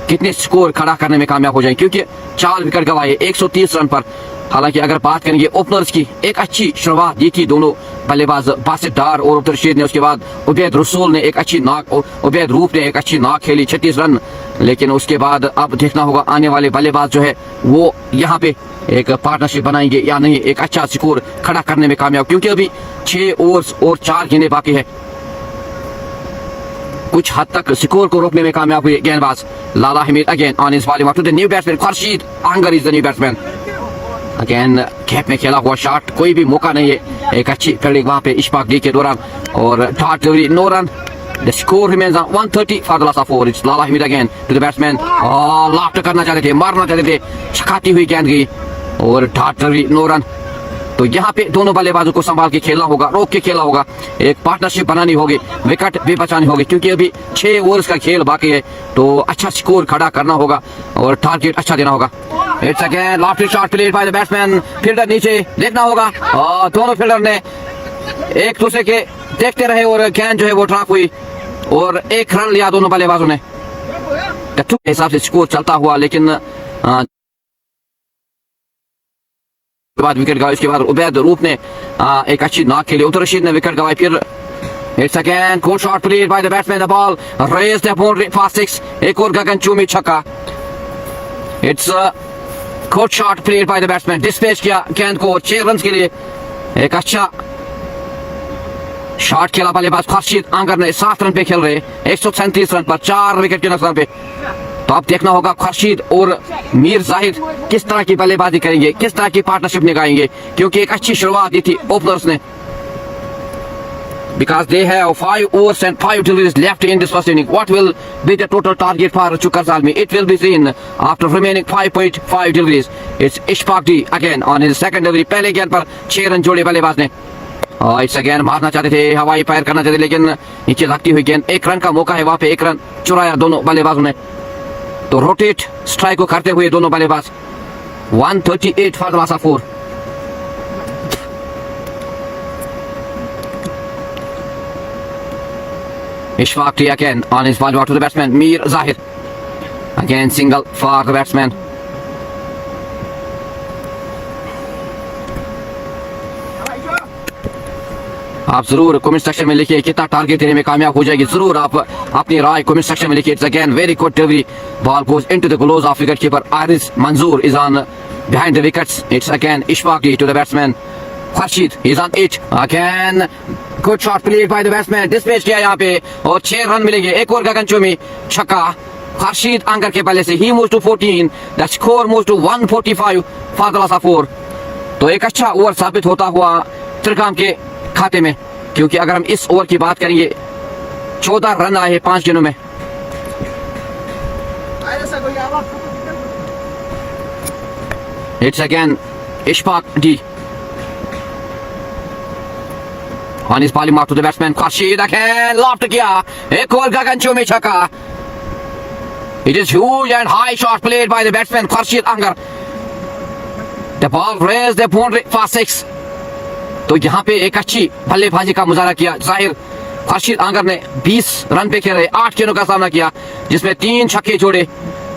कितने स्कोर खड़ा करने में कामयाब हो जाएंगे, क्योंकि 4 विकेट गवाए 130 रन पर। हालांकि अगर बात करेंगे ओपनर्स की, एक अच्छी शुरुआत दी थी दोनों बल्लेबाज बासित डार और अब्दुल रशीद ने, उसके बाद उबैद रसूल ने एक अच्छी नाक, उबैद रूफ ने एक अच्छी नाक खेली 36 रन, लेकिन उसके बाद अब देखना होगा आने वाले बल्लेबाज जो है वो यहाँ पे एक पार्टनरशिप बनाएंगे या नहीं, एक अच्छा स्कोर खड़ा करने में कामयाब, क्योंकि अभी 6 ओवर्स और 4 गेंदें बाकी है। कुछ हद तक स्कोर को रोकने में कामयाब हुए गेंदबाज Lala Hamid again on his bowling to the new batsman Khursheed Angar is the new batsman. Again gap में खेला हुआ शॉट, कोई भी मौका नहीं है, एक अच्छी फील्डिंग वहां पे इशफाक डी के दौरान और dot delivery, no run. The score remains on 130 for the loss of 4। It's Lala Hamid again to the batsman, loft करना चाहते थे, मारना चाहते थे, छकाती हुई गेंद गई और डॉट डिलीवरी, नो रन। तो यहाँ पे दोनों बल्लेबाजों को संभाल के खेलना होगा, रोक के खेलना होगा, एक पार्टनरशिप बनानी होगी, विकेट भी बचानी होगी, क्योंकि अभी 6 ओवर्स का खेल बाकी है। तो अच्छा स्कोर खड़ा करना होगा और टारगेट अच्छा देना होगा। It's again Lofty shot played by the batsman, fielder नीचे देखना होगा और दोनों फील्डर ने एक दूसरे के देखते रहे और गेंद जो है वो ड्रॉप हुई और 1 रन लिया दोनों बल्लेबाजों ने। हिसाब से स्कोर चलता हुआ, लेकिन बाद विकेट गवाई। उसके बाद उबैद रूप ने एक अच्छी नॉक खेली, उतर रशीद ने विकेट गवाई। फिर it's again good shot played by the batsman, the ball raised the boundary for 6, एक और गगनचुंबी छक्का। It's good shot played by the batsman, dispatch किया गेंद को 6 रन के लिए। एक अच्छा शॉट खेला बल्लेबाज खुर्शीद आंगर ने, 7 रन पे खेल रहे 137 रन पर 4 विकेट के नुकसान पे। तो अब देखना होगा खुर्शीद और मीर जाहिद किस तरह की बल्लेबाजी करेंगे, किस तरह की पार्टनरशिप निभाएंगे, क्योंकि एक अच्छी शुरुआत दी थी ओपनर्स ने। Because they have 5 overs and 5 deliveries left in this first inning. What will be the total target for Chukar Zalmi? It will be seen after remaining 5.5 deliveries. It's Ishfaq D again on his second delivery. पहले गेंद पर 6 run जोड़े बल्लेबाज ने। It's again मारना चाहते थे, हवाई फायर करना चाहते, लेकिन नीचे लगती हुई गेंद। 1 रन का मौका है, वहां पे 1 रन चुराया दोनों बल्लेबाजों ने। तो रोटेट स्ट्राइक को करते हुए दोनों बल्लेबाज। 138 for the loss of 4। Ishfaq T again on his ball to the batsman Mir Zahid. Again single for the batsman. आप जरूर कमेंट सेक्शन में लिखिए कितना टारगेट देने में कामयाब हो जाएगी। जरूर आप अपनी राय कमेंट सेक्शन में लिखिए। It's again very good delivery, ball goes into the gloves of wicket keeper Aris Manzoor is on behind the wickets. It's again Ishfaq T to the batsman Khurshid, he's on it again. Good shot played by the batsman, dispatch किया यहाँ पे और 6 run मिलेंगे। एक और गगनचुंबी छक्का खुर्शीद आंगर के बल्ले से। He moves to 14, the score moves to 145 for the loss of 4। तो एक अच्छा ओवर साबित होता हुआ त्रिकाम के खाते में, क्योंकि अगर हम इस ओवर की बात करेंगे 14 रन आए 5 गेंदों में। It's again Ishfaq D on his bowling mark to the batsman Khurshid again loft किया, एक और गगनचुंबी छक्का। It is huge and high shot played by the batsman Khurshid Angar. The ball raised the boundary for 6। तो यहाँ पे एक अच्छी बल्लेबाजी का मुजाहरा किया जाहिर खुर्शीद आंगर ने। 20 रन पे खेल रहे 8 गेंदों का सामना किया, जिसमें 3 छक्के जोड़े।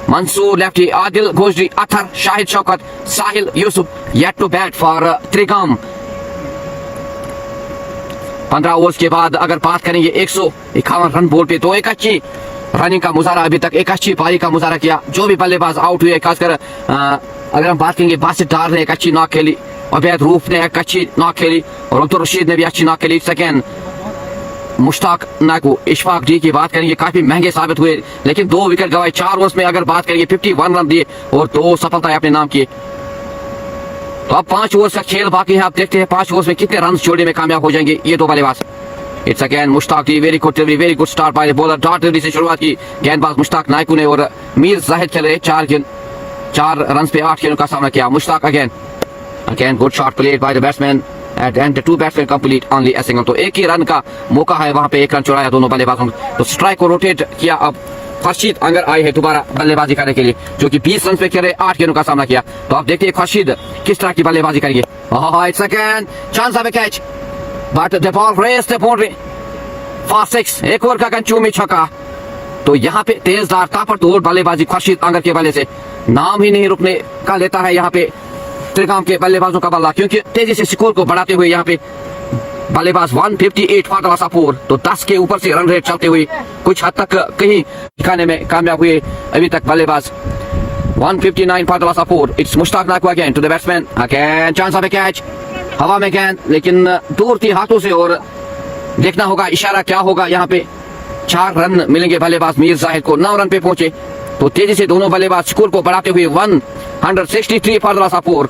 Mansoor lefty, Adil Gojri, Athar, Shahid Shaukat, Sahil Yusuf yet to bat for त्रिकाम। 15 ओवर्स के बाद अगर बात करेंगे 151 रन बोल पे, तो एक अच्छी रनिंग का मुजाहरा, अभी तक एक अच्छी पारी का मुजाहरा किया। जो भी बल्लेबाज आउट हुए, खासकर अगर हम बात करेंगे बासित डार ने एक अच्छी नॉक खेली, उबैद रूफ ने एक अच्छी नॉक खेली और उतर रशीद ने भी अच्छी नॉक खेली। सेकेंड मुश्ताक नाकू, इशफाक डी की बात करेंगे काफी महंगे साबित हुए, लेकिन 2 विकेट गवाए। 4 ओवर्स में अगर बात करेंगे 51 रन दिए और 2 सफलताएं अपने नाम किए। तो अब 5 ओवर्स का खेल बाकी है। आप देखते हैं 5 ओवर्स में कितने रन जोड़ने में कामयाब हो जाएंगे ये 2 बल्लेबाज। It's again Mushtaq D, very good delivery, very good start by the bowler. Dot delivery से शुरुआत की गेंदबाज मुश्ताक नायकू ने और मीर जाहिद खेले 4 रन पे 8 गेंदों का सामना किया। Mushtaq again good shot played by the batsman at end 2 batsman complete only a single. तो एक ही रन का मौका है, वहां पे 1 रन चुराया दोनों बल्लेबाजों। तो स्ट्राइक को रोटेट किया। अब खुर्शीद आंगर आए हैं दोबारा बल्लेबाजी करने के लिए, जो कि 20 रन पे खेले 8 गेंदों का सामना किया। तो आप देखते हैं खुर्शीद किस तरह की बल्लेबाजी करेंगे। It's again chance of a catch but the ball raised the boundary for 6, एक और गगनचुंबी छक्का। तो यहाँ पे तेजदार ताबड़तोड़ बल्लेबाजी खुर्शीद आंगर के बल्ले से, नाम ही नहीं रुकने का लेता है यहाँ पे त्रिकाम के बल्लेबाजों का बल्ला, क्योंकि तेजी से स्कोर को बढ़ाते हुए यहाँ पे बल्लेबाज 158 फॉर द लॉस ऑफ 4। तो 10 के ऊपर से रन रेट चलते हुए कुछ हद तक कहीं दिखाने में कामयाब हुए अभी तक बल्लेबाज। 159 for the loss of 4। It's Mushtaq Naku again to the batsman, again chance of a catch, हवा में गेंद लेकिन दूर थी हाथों से, और देखना होगा इशारा क्या होगा। यहाँ पे 4 रन मिलेंगे बल्लेबाज मीर जाहिद को, 9 रन पे पहुंचे। तो तेजी से दोनों बल्लेबाज स्कोर को बढ़ाते हुए 163 for the loss of 4।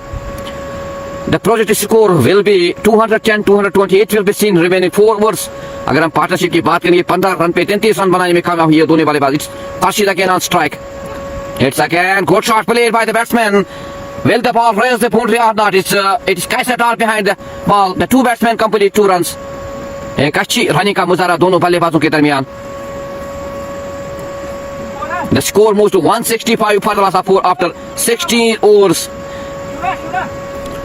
The projected score will be 210-220. It will be seen remaining 4 overs. अगर हम पार्टनरशिप की बात करेंगे 15 रन पे 33 रन बनाने में कामयाब हुई है दोनों बल्लेबाज। It's Khurshid again on strike. It's again good shot played by the batsman. Will the ball raise the boundary or not? It's Kaiser Dar behind the ball. The 2 batsmen complete 2 runs. एक अच्छी running का मुजाहरा दोनों बल्लेबाजों के दरमियान। The score moves to 165 for the last of 4 after 16 overs.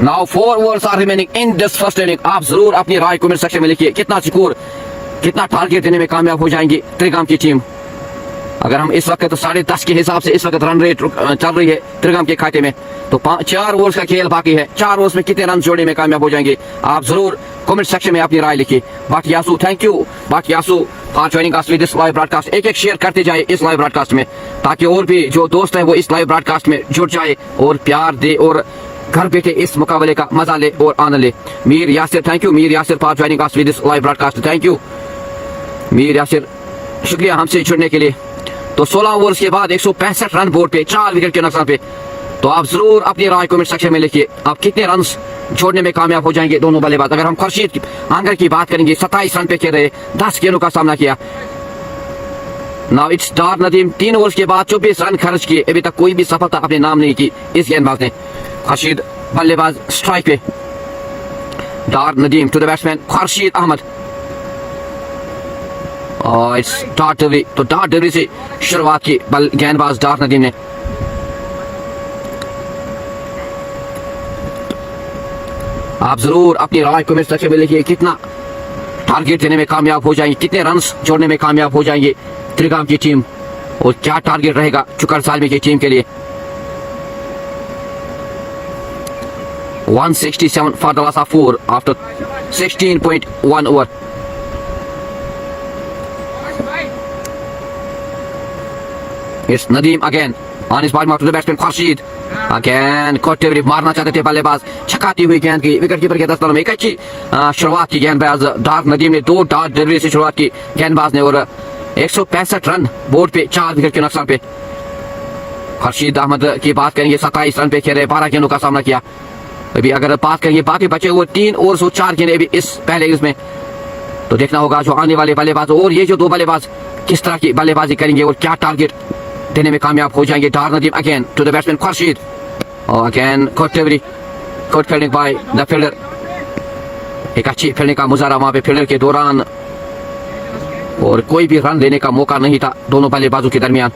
Now 4 overs are remaining in this first inning. आप जरूर अपनी राय कमेंट सेक्शन में लिखिए कितना स्कोर, कितना टारगेट देने में कामयाब हो जाएंगे त्रिकाम की टीम। अगर हम इस वक्त 10.5 के हिसाब से इस वक्त रन रेट चल रही है त्रिगम के खाते में, तो 4 ओवर्स का खेल बाकी है। 4 ओवर्स में कितने रन जोड़ने में कामयाब हो जाएंगे, आप जरूर कमेंट सेक्शन में अपनी राय लिखिए। बाकी यासू thank you, Baqi Yasu for joining us with this live broadcast. एक शेयर करते जाए इस लाइव ब्रॉडकास्ट में, ताकि और भी जो दोस्त हैं वो इस लाइव ब्रॉडकास्ट में जुड़ जाए और प्यार दे और घर बैठे इस मुकाबले का मजा ले और आनंद ले। Mir Yasir thank you, Mir Yasir for joining us with this live broadcast. Thank you Mir Yasir, शुक्रिया हमसे जुड़ने के लिए। तो 16 ओवर्स के बाद 165 रन बोर्ड पे, 4 विकेट के नुकसान पे। तो आप जरूर अपनी राय कमेंट सेक्शन में लिखिए, आप कितने रन छोड़ने में कामयाब हो जाएंगे दोनों बल्लेबाज। अगर हम खुर्शीद आंगर की बात करेंगे, 27 रन पे खेल रहे, 10 गेंदों का सामना किया। Now it's Dar Nadeem, 3 overs के बाद 24 रन खर्च किए, अभी तक कोई भी सफलता अपने नाम नहीं की इस गेंदबाज ने। खुर्शीद बल्लेबाज स्ट्राइक पे, Dar Nadeem to the batsman Khursheed Ahmed. और इट्स डार्ट डिलीवरी, तो डार्ट डिलीवरी से शुरुआत की गेंदबाज डार नदीम ने। आप जरूर अपनी राय कमेंट सेक्शन में लिखिए, कितना टारगेट देने में कामयाब हो जाएंगे, कितने रन्स जोड़ने में कामयाब हो जाएंगे त्रिगाम की टीम, और क्या टारगेट रहेगा चुकर सालमी की टीम के लिए। 167 for the loss of 4 after 16.1 over. It's Nadeem again on his ball mark to the batsman Khurshid. Again caught delivery, मारना चाहते थे बल्लेबाज, छकाती हुई गेंद की विकेट कीपर के दस्तों में। एक अच्छी शुरुआत की गेंदबाज डार्क नदीम ने, 2 डार्क डिलीवरी से शुरुआत की गेंदबाज ने, और 165 रन बोर्ड पे, 4 विकेट के नुकसान पे। खुर्शीद अहमद की बात करेंगे, 27 रन पे खेले, 12 गेंदों का सामना किया। अभी अगर बात करेंगे बाकी बचे हुए 3 ओवर्स और 4 गेंदें अभी इस पहले इसमें, तो देखना होगा जो आने वाले बल्लेबाज और ये जो 2 बल्लेबाज किस तरह की बल्लेबाजी करेंगे और क्या टारगेट देने में कामयाब हो जाएंगे। Dar Nadeem again to the batsman Khursheed, और again good delivery, good fielding by the fielder. एक अच्छी फील्डिंग का मुजाहरा वहां पे फील्डर के दौरान, और कोई भी रन लेने का मौका नहीं था दोनों बल्लेबाजों के दरमियान।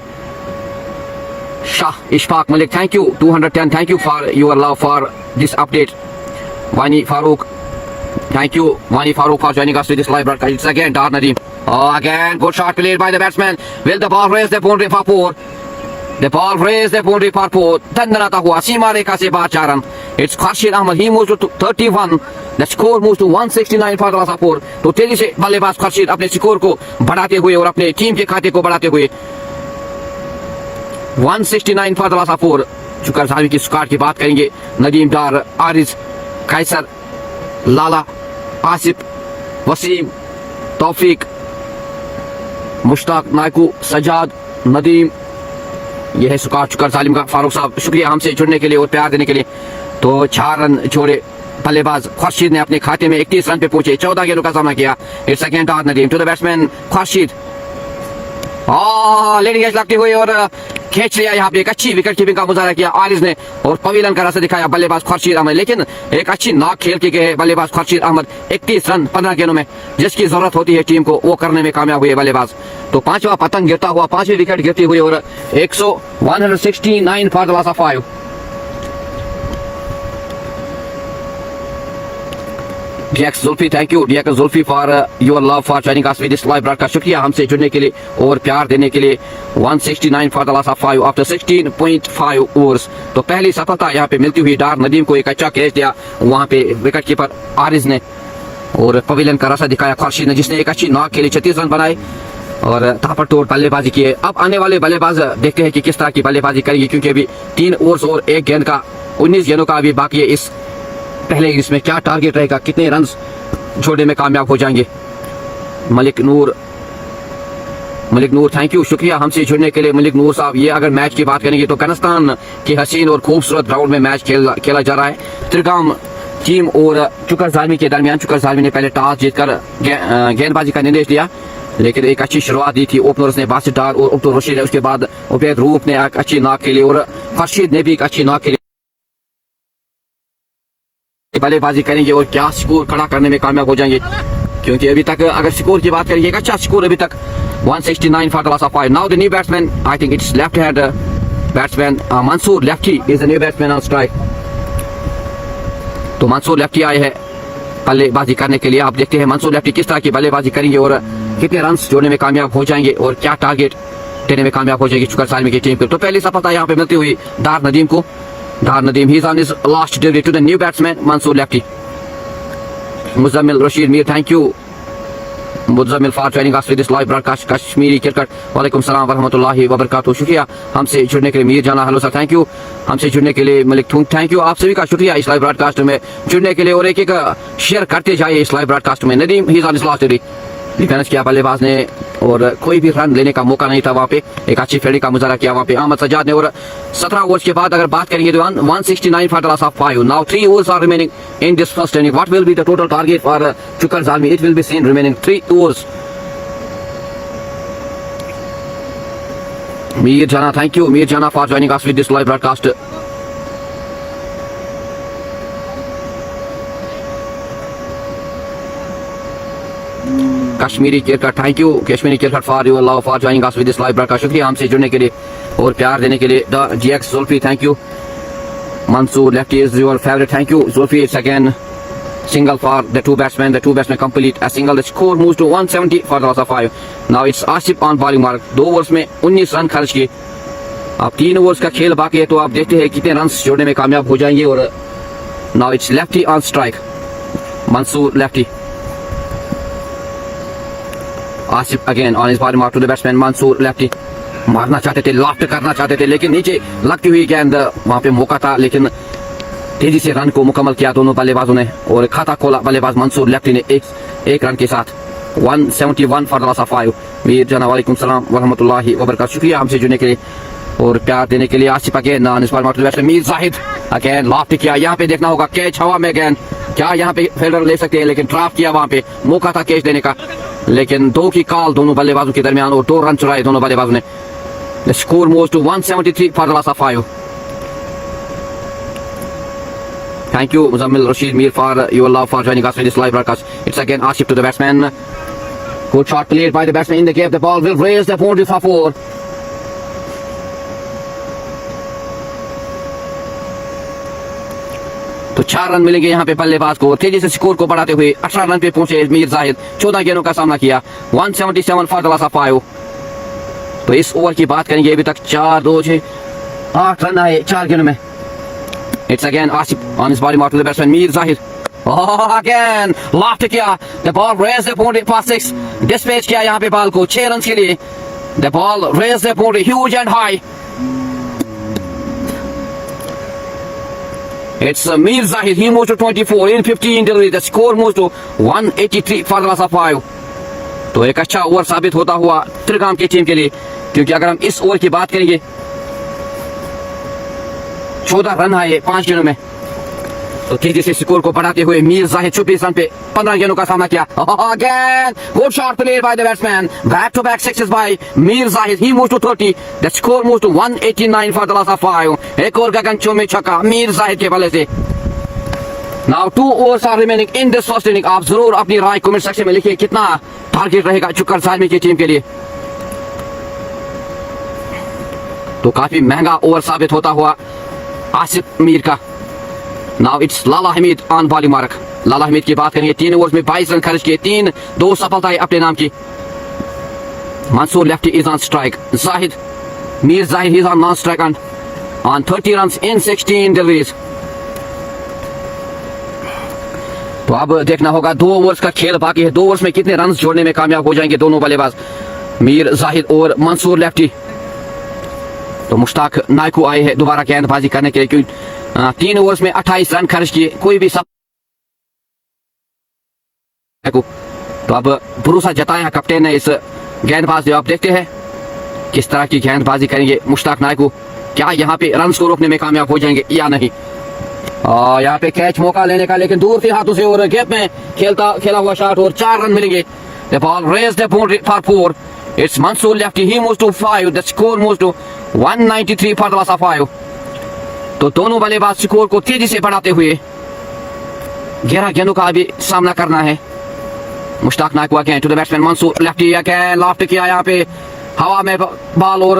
Shah Ishfaq Malik thank you 210, thank you for your love for this update. वानी Farooq thank you Wani Farooq for joining us with this live broadcast. It's again Dar Nadeem. Oh, again good shot played by the batsman. Will the ball raise the boundary for 4? The ball raised the boundary for 4. दंदनाता हुआ सीमा रेखा से बाहर 4 run. It's Khurshid Ahmad, he moves to 31. The score moves to 169 for the loss of 4. तो तेजी से बल्लेबाज खुर्शीद अपने score को बढ़ाते हुए और अपने टीम के खाते को बढ़ाते हुए 169 for the loss of 4। चुकर साहब की स्क्वाड की बात करेंगे, नदीम, डार, आरिज, कैसर, लाला, आसिफ, वसीम, तौफीक, मुश्ताक, नायकू, सजाद, नदीम, यह है स्क्वाड चुकर सालिम का। फारूक साहब शुक्रिया हमसे जुड़ने के लिए और प्यार देने के लिए। तो 4 रन जोड़े बल्लेबाज खुर्शीद ने अपने खाते में, 31 रन पे पहुंचे, 14 गेंदों का सामना किया। It's again Dar Nadeem to the batsman Khurshid, leading edge लगती हुई और खींच लिया यहाँ पे। एक अच्छी विकेट कीपिंग का मुजाहरा किया आरिज ने और पवेलियन का रास्ता दिखाया बल्लेबाज खुर्शीद अहमद, लेकिन एक अच्छी नॉक खेल के गए बल्लेबाज खुर्शीद अहमद। 31 रन 15 गेंदों में जिसकी जरूरत होती है टीम को, वो करने में कामयाब हुए बल्लेबाज। तो 5वां पतंग गिरता हुआ, 5वीं विकेट गिरती हुई, और 169 for the loss of 5। DX Zulfi, thank you DX Zulfi for your love for joining us with this live broadcast. शुक्रिया हमसे जुड़ने के लिए और प्यार देने के लिए। 169 for the loss of 5 after 16.5 overs। तो पहली सफलता यहाँ पे मिलती हुई डार नदीम को, एक अच्छा कैच दिया वहाँ पे विकेट कीपर आरिज ने, और पवेलियन का रास्ता दिखाया खुर्शीद ने, जिसने एक अच्छी नॉक खेली, 36 रन बनाए और ताबड़तोड़ बल्लेबाजी किए। अब आने वाले बल्लेबाज देखते हैं कि किस तरह की बल्लेबाजी करेंगे, क्योंकि अभी 3 ओवर्स और 1 गेंद का 19 गेंदों का अभी बाकी है इस पहले इसमें। क्या टारगेट रहेगा, कितने रन्स जोड़ने में कामयाब हो जाएंगे। मलिक नूर थैंक यू, शुक्रिया हमसे जुड़ने के लिए मलिक नूर साहब। ये अगर मैच की बात करेंगे तो कनास्तान के हसीन और खूबसूरत ग्राउंड में मैच खेला जा रहा है त्रिगाम टीम और चुकर जालमी के दरमियान। चुकर जालमी ने पहले टॉस जीतकर गेंदबाजी का निर्देश दिया, लेकिन एक अच्छी शुरुआत दी थी ओपनर्स ने, बासित डार और अब्दुल रशीद ने। उसके बाद उबैद रूफ ने एक अच्छी नॉक खेली और खुर्शीद ने भी एक अच्छी नॉक खेली। बल्लेबाजी करेंगे और क्या स्कोर खड़ा करने में कामयाब हो जाएंगे, क्योंकि अभी तक अगर स्कोर की बात करेंगे, एक अच्छा स्कोर अभी तक 169 for the loss of 5। Now the new batsman, I think it's left hand batsman Mansoor lefty is the new batsman on strike. तो मंसूर लेफ्टी आए हैं बल्लेबाजी करने के लिए। आप देखते हैं मंसूर लेफ्टी किस तरह की बल्लेबाजी करेंगे और कितने रन जोड़ने में कामयाब हो जाएंगे और क्या टारगेट देने में कामयाब हो जाएगी शुक्र सालमी की टीम को। तो पहली सफलता यहाँ पे मिलती हुई दार नदीम को। Dar Nadeem he is on his last delivery to the new batsman Mansoor lefty. Muzammil Rashid Mir, thank you Muzammil for joining us with this live broadcast Kashmiri cricket. वालेकुम सलाम वरहमतुल्लाहि वबरकातुहू। शुक्रिया हमसे जुड़ने के लिए मीर जाना, हेलो सर, थैंक यू हमसे जुड़ने के लिए। मलिक थूंग, थैंक यू आप सभी का शुक्रिया इस लाइव ब्रॉडकास्ट में जुड़ने के लिए। और एक एक शेयर करते जाइए इस लाइव ब्रॉडकास्ट में। Nadeem he is on his last delivery, defence किया बल्लेबाज ने और कोई भी रन लेने का मौका नहीं था वहाँ पे। एक अच्छी फील्डिंग का मुजाहरा किया वहाँ पे अहमद सज्जाद ने। और 17 ओवर्स के बाद अगर बात करेंगे तो 169 for the loss of 5। Now 3 overs are remaining in this first inning. What will be the total target for Chukar Zalmi? It will be seen remaining 3 overs. Mir Jana, thank you Mir Jana for joining us with this live broadcast. Kashmiri cricket, thank you Kashmiri cricket for your love for joining us with this live broadcast. शुक्रिया हमसे जुड़ने के लिए और प्यार देने के लिए। The GX Zulfi, thank you Mansoor lefty is your favourite, thank you Zulfi. It's again single for the two batsmen complete a single. The score moves to 170 for the loss of 5. Now it's Asif on bowling mark। 2 overs में 19 run खर्च किए। अब 3 overs का खेल बाकी है तो आप देखते हैं कितने रन जोड़ने में कामयाब हो जाएंगे। और now it's lefty on strike, Mansoor lefty. Asif again on his bowling mark to the batsman Mansoor lefty. मारना चाहते थे, लॉफ्ट करना चाहते थे, लेकिन नीचे लगती हुई गेंद, वहां पे मौका था लेकिन तेजी से रन को मुकम्मल किया दोनों बल्लेबाजों ने। और खाता खोला बल्लेबाज मंसूर लेफ्टी ने एक रन के साथ। 171 for the loss of 5। Mir जाना, वालेकुम सलाम वरहमतुल्लाहि वबरकातुहू। शुक्रिया हमसे जुड़ने के लिए और प्यार देने के लिए। Asif again on his ball batsman Mir Zahid again loft किया। यहाँ पे देखना होगा कैच हवा में गेंद, क्या यहाँ पे फील्डर ले सकते हैं, लेकिन ड्राफ्ट किया, वहां पे मौका था कैच देने का, लेकिन 2 की कॉल दोनों बल्लेबाजों के दरमियान और 2 रन चुराए दोनों बल्लेबाजों ने। The score moves to 173 for the loss of 5। Thank you, Muzammil Rashid Mir, for your love for joining us for this live broadcast. It's again Asif to the batsman. Good shot played by the batsman in the gap. The ball will raise the boundary for 4. तो 4 run मिलेंगे यहाँ पे बल्लेबाज को। तेजी से score को बढ़ाते हुए 18 रन पे पहुंचे मीर जाहिद। 14 गेंदों का सामना किया। 177 फॉर द लॉस ऑफ 5। तो इस ओवर की बात करेंगे, अभी तक 4, 2, 6, 8 रन आए 4 गेंदों में। It's again Asif on his body mark to the batsman Mir Zahid. Oh, again lofted किया। The ball raised the boundary past 6. Dispatch किया यहाँ पे बॉल को 6 रन के लिए। The ball raised the boundary huge and high. It's Mir Zahid. He moves to 24 in 15 delivery. The score moves to 183 for the loss of 5. तो एक अच्छा over साबित होता हुआ त्रिगाम की टीम के लिए, क्योंकि अगर हम इस ओवर की बात करेंगे 14 रन आए 5 गेंदों में। तो तेजी से स्कोर को बढ़ाते हुए मीर जाहिद 24 रन पे 15 गेंदों का सामना किया। Again, good shot played by the batsman. Back to back sixes by Mir Zahid. He moves to 30. The score moves to 189 for the loss of 5. एक और गगनचुंबी में छक्का मीर जाहिद के बल्ले से। Now 2 overs are remaining in this first inning. आप जरूर अपनी राय कमेंट सेक्शन में लिखिए कितना टारगेट रहेगा चुकर जालमी की टीम के लिए। तो काफी महंगा ओवर साबित होता हुआ आसिफ मीर का। Now it's Lala Hameed on bowling mark. Lala Hameed की बात करेंगे, 3 ओवर्स में 22 रन खर्च किए, 2 सफलताएं अपने नाम की। Mansoor lefty is on strike. Zahid Mir Zahid is on non strike on 30 run in 16 deliveries. तो अब देखना होगा 2 ओवर्स का खेल बाकी है। 2 ओवर्स में कितने रन जोड़ने में कामयाब हो जाएंगे दोनों बल्लेबाज मीर जाहिद और मंसूर लेफ्टी। तो मुश्ताक नायकू आए हैं दोबारा गेंदबाजी करने के लिए, क्योंकि 3 ओवर्स में 28 रन खर्च किए, कोई भी सब। तो अब भरोसा जताया कैप्टन ने इस गेंदबाज ने। आप देखते हैं किस तरह की गेंदबाजी करेंगे मुश्ताक नायकू। क्या यहाँ पे रन को रोकने में कामयाब हो जाएंगे या नहीं। यहाँ पे कैच मौका लेने का, लेकिन दूर के हाथों से और गैप में खेला हुआ शॉट और 4 रन मिलेंगे। The ball raised the boundary for 4. It's Mansoor lefty. He moves to 5. The score moves to 193 for the loss of 5. तो दोनों बल्लेबाज स्कोर को तेजी से बढ़ाते हुए 11 गेंदों का अभी सामना करना है। Mushtaq Naikoo again to the batsman Mansoor lefty again loft किया। यहाँ पे हवा में बॉल और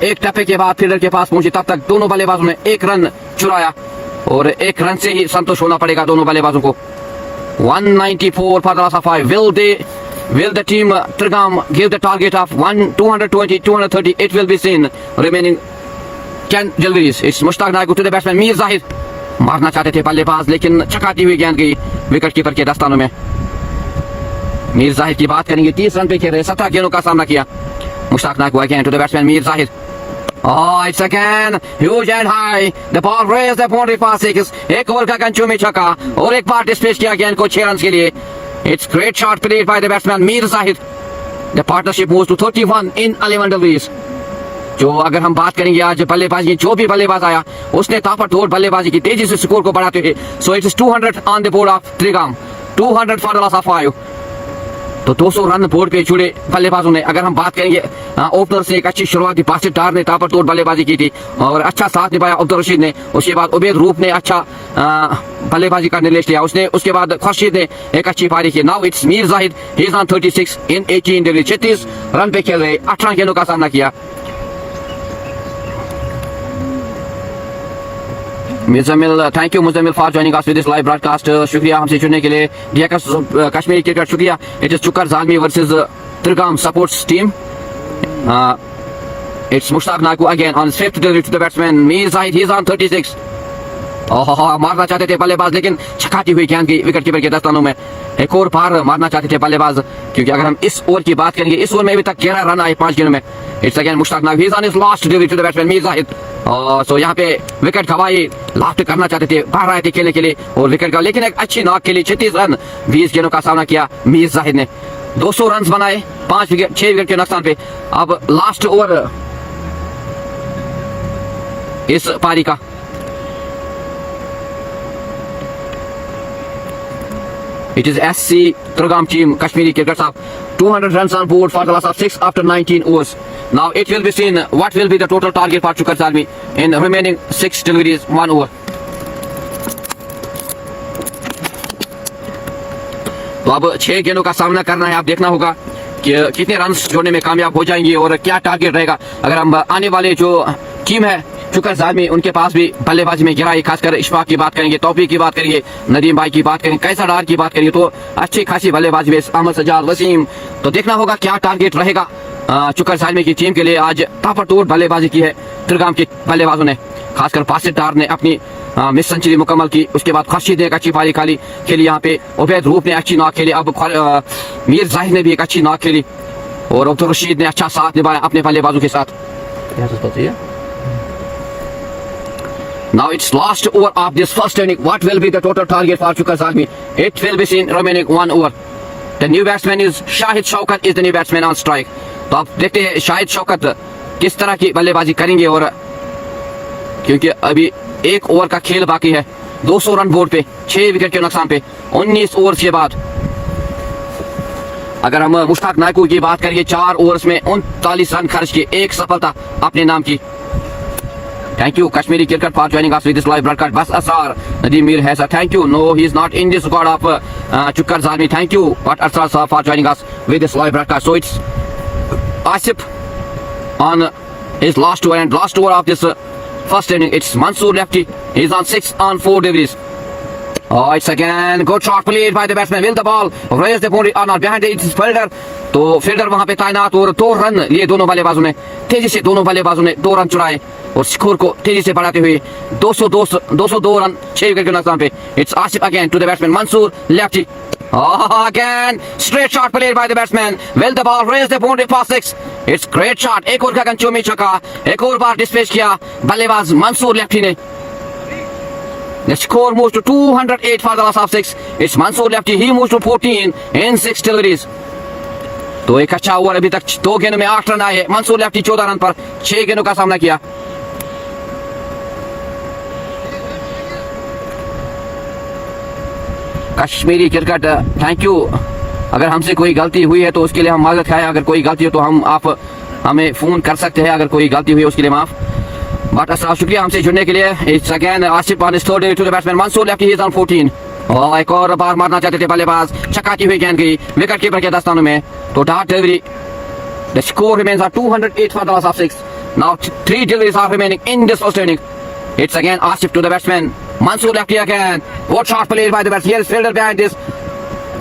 एक टप्पे के बाद फील्डर के पास पहुंची, तब तक दोनों बल्लेबाजों ने 1 रन चुराया और 1 रन से ही संतुष्ट होना पड़ेगा दोनों बल्लेबाजों को। 194 for the loss of 5. Will they Will the team Trigam give the target of 220, 230? It will be seen. Remaining 10 deliveries. It's Mushtaq Naiku to the batsman Mir Zahid. मारना चाहते थे बल्लेबाज लेकिन चकाती हुई गेंद गई विकेट कीपर के दस्तानों में। मीर जाहिद की बात करेंगे, 30 रन पे खेल रहे, 17 गेंदों का सामना किया। Mushtaq Naku again to the batsman Mir Zahid. Oh, it's again huge and high. The ball raised the boundary past 6. एक ओवर का कंचू में छक्का और एक बार डिस्प्लेस किया गेंद को 6 रन के लिए। It's great shot played by the batsman Mir Zahid. The partnership moves to 31 in 11 deliveries. जो अगर हम बात करेंगे आज बल्लेबाजी, जो भी बल्लेबाज आया उसने ताबड़तोड़ बल्लेबाजी की, तेजी से स्कोर को बढ़ाते हुए। So it is 200 on the board of Trigam, 200 for the loss of 5. तो 200 रन बोर्ड पे जुड़े बल्लेबाजों ने। अगर हम बात करेंगे ओपनर से एक अच्छी शुरुआत, बासित डार ने ताबड़तोड़ बल्लेबाजी की थी और अच्छा साथ निभाया अब्दुल रशीद ने। उसके बाद उबैद रूप ने अच्छा बल्लेबाजी का निर्देश लिया उसने। उसके बाद खुर्शीद ने एक अच्छी पारी की। Now it's Mir Zahid, he is on 36 in 18 deliveries. 36 run पे खेल रहे, 18 गेंदों का सामना किया। Muzammil, thank you Muzammil for joining us with this live broadcast. शुक्रिया हमसे जुड़ने के लिए। कश्मीरी क्रिकेट शुक्रिया। It is Chukar Zalmi versus Trigam sports team. It's Mushtaq Naku again on 5th delivery to the batsman Mir Zahid, he is on 36. ओह, मारना चाहते थे बल्लेबाज लेकिन छकाती हुई गेंद की विकेट कीपर के दस्तानों में। एक और बार मारना चाहते थे बल्लेबाज, क्योंकि अगर हम इस ओवर की बात करेंगे, इस ओवर में अभी तक 11 रन आए 5 गेंदों में। It's again Mushtaq Naku, he is on his last delivery to the batsman Mir Zahid. So यहाँ पे विकेट गवाई, लास्ट करना चाहते थे, बाहर आए थे खेलने के लिए और विकेट गवा, लेकिन एक अच्छी नॉक के लिए 36 रन 20 गेंदों का सामना किया मीर जाहिद ने। 200 रन बनाए 6 विकेट के नुकसान पे। अब लास्ट ओवर इस पारी का। It is SC Trigam team, Kashmiri cricket of 200 runs on board for the loss of 6 after 19 overs. Now it will be seen what will be the total target for Chukar Zalmi in remaining 6 deliveries, 1 over. तो अब 6 गेंदों का सामना करना है। आप देखना होगा कि कितने रन जोड़ने में कामयाब हो जाएंगे और क्या टारगेट रहेगा। अगर हम आने वाले जो टीम है चुकर जालमी, उनके पास भी बल्लेबाजी में गिराई, खासकर इशफाक की बात करेंगे, तौफीक की बात करेंगे, नदीम भाई की बात करेंगे, कैसर डार की बात करेंगे, तो अच्छी खासी बल्लेबाजी में अहमद सजाद, वसीम। तो देखना होगा क्या टारगेट रहेगा चुकर जालमी की टीम के लिए। आज ताबड़तोड़ बल्लेबाजी की है त्रिगाम के बल्लेबाजों ने, खासकर बासित डार ने अपनी मिस सेंचुरी मुकम्मल की। उसके बाद खुर्शीद ने एक अच्छी पारी खेली यहाँ पे, उबैद रूप ने अच्छी नॉक खेली, अब मीर जाहिद ने भी एक अच्छी नॉक खेली और अब्दुल रशीद ने अच्छा साथ निभाया अपने बल्लेबाजों के साथ। Now it's last over of this first inning. What will be the total target for Chukar Zalmi? It will be seen remaining 1 over. The new batsman is Shahid Shaukat is the new batsman on strike. तो आप देखते हैं शाहिद शौकत किस तरह की बल्लेबाजी करेंगे, और क्योंकि अभी 1 ओवर का खेल बाकी है, 200 रन बोर्ड पे, 6 विकेट के नुकसान पे, 19 ओवर के बाद। अगर हम मुश्ताक नाकू की बात करेंगे, 4 ओवर्स में 39 रन खर्च किए, 1 सफलता अपने नाम की। Thank you Kashmiri cricket for joining us with this live broadcast. Bas Asar, Nadeem Mir Haisa, thank you. No, he is not in this squad of Chukar Zalmi. Thank you, Bas Asar sir, for joining us with this live broadcast. So it's Asif on his last over, and last over of this first inning. It's Mansoor lefty. He's on 6 on 4 deliveries. Oh, it's again good shot played by the batsman. Will the ball raise the boundary or not? Behind it is fielder. तो fielder वहां पे तैनात और 2 run लिए दोनों बल्लेबाजों ने। तेजी से दोनों बल्लेबाजों ने 2 रन चुराए और स्कोर को तेजी से बढ़ाते हुए 202 रन 6 विकेट के नुकसान पे। It's Asif again to the batsman Mansoor lefty. Again straight shot played by the batsman. Will the ball raise the boundary past 6? It's great shot. एक और का गंचो में छक्का, एक और बार डिस्प्लेस किया बल्लेबाज मंसूर लेफ्टी ने। The score moves to 208 for the loss of 6. It's Mansoor lefty. He moves to 14 in 6 deliveries. तो एक अच्छा ओवर, अभी तक 2 गेंदों में 8 रन आए हैं। मंसूर लेफ्टी 14 रन पर 6 गेंदों का सामना किया। Kashmiri cricket, thank you. अगर हमसे कोई गलती हुई है तो उसके लिए हम माजरत खाएं। अगर कोई गलती हो तो आप हमें फोन कर सकते हैं, अगर कोई गलती हुई है उसके लिए माफ। बट असर शुक्रिया हमसे जुड़ने के लिए। It's again Asif on his third to the batsman Mansoor lefty, he is on 14। और एक और बार मारना चाहते थे बल्लेबाज, छक्काती हुई गेंद गई विकेट कीपर के दस्तानों में। तो डार्ट delivery, the score remains at 208 for the loss of 6. Now 3 deliveries are remaining in this first inning. It's again Asif to the batsman Mansoor lefty again. What shot played by the batsman. Here is fielder behind this.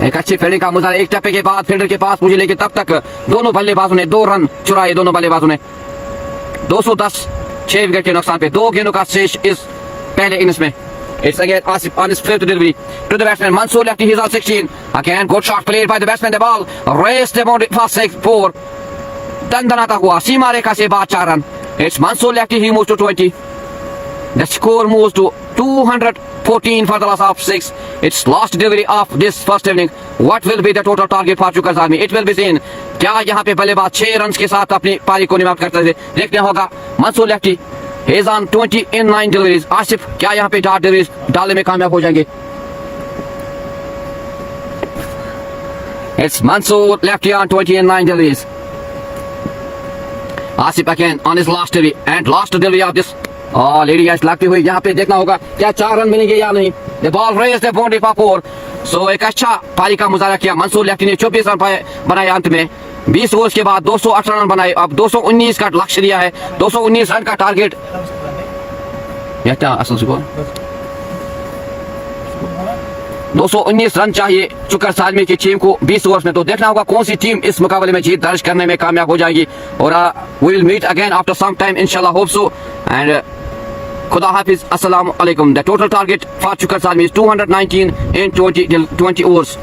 एक अच्छी fielding का मुजाहरा, एक टप्पे के बाद fielder के पास मुझे, लेकिन तब तक दोनों बल्लेबाजों ने 2 रन चुराए, दोनों बल्लेबाजों ने 210, 6 विकेट के नुकसान पे 2 गेंदों का शेष इस पहले इनिंग्स में। It's again Asif on his fifth delivery to the batsman. Mansoor lefty, he's on 16. Again, good shot played by the batsman. The ball raced about it past 6-4. दंदनाता हुआ सीमा रेखा से बाद 4 run. It's Mansoor lefty, he moves to 20. The score moves to 214 for the loss of 6. It's last delivery of this first inning. What will be the total target for Chukar Army? It will be seen. क्या यहाँ पे बल्लेबाज 6 run के साथ अपनी पारी को निमात करते थे, देखना होगा। Mansoor lefty, he is on 20 in 9 deliveries. Asif क्या यहाँ पे डार्ट डिलीवरीज डालने में कामयाब हो जाएंगे? It's Mansoor lefty on 20 in 9 deliveries. Asif again on his last delivery and last delivery of this. Lady gas लगती हुई यहाँ पे देखना होगा क्या 4 रन मिलेंगे या नहीं। The ball raised the boundary for 4. So एक अच्छा पारी का मुजाहरा किया मंसूर लेफ्टी ने, 24 रन बनाए अंत में। 20 ओवर्स के बाद 208 रन बनाए, अब 219 का लक्ष्य दिया है, 219 रन का टारगेट। क्या असल स्कोर 219 रन चाहिए चुकर सालमी की टीम को 20 ओवर्स में। तो देखना होगा कौन सी टीम इस मुकाबले में जीत दर्ज करने में कामयाब हो जाएगी। और we will meet again after some time इंशाल्लाह, होप सो। एंड खुदा हाफिज, अस्सलाम वालेकुम। The total target for Chukar Salmi is 219 in 20 overs.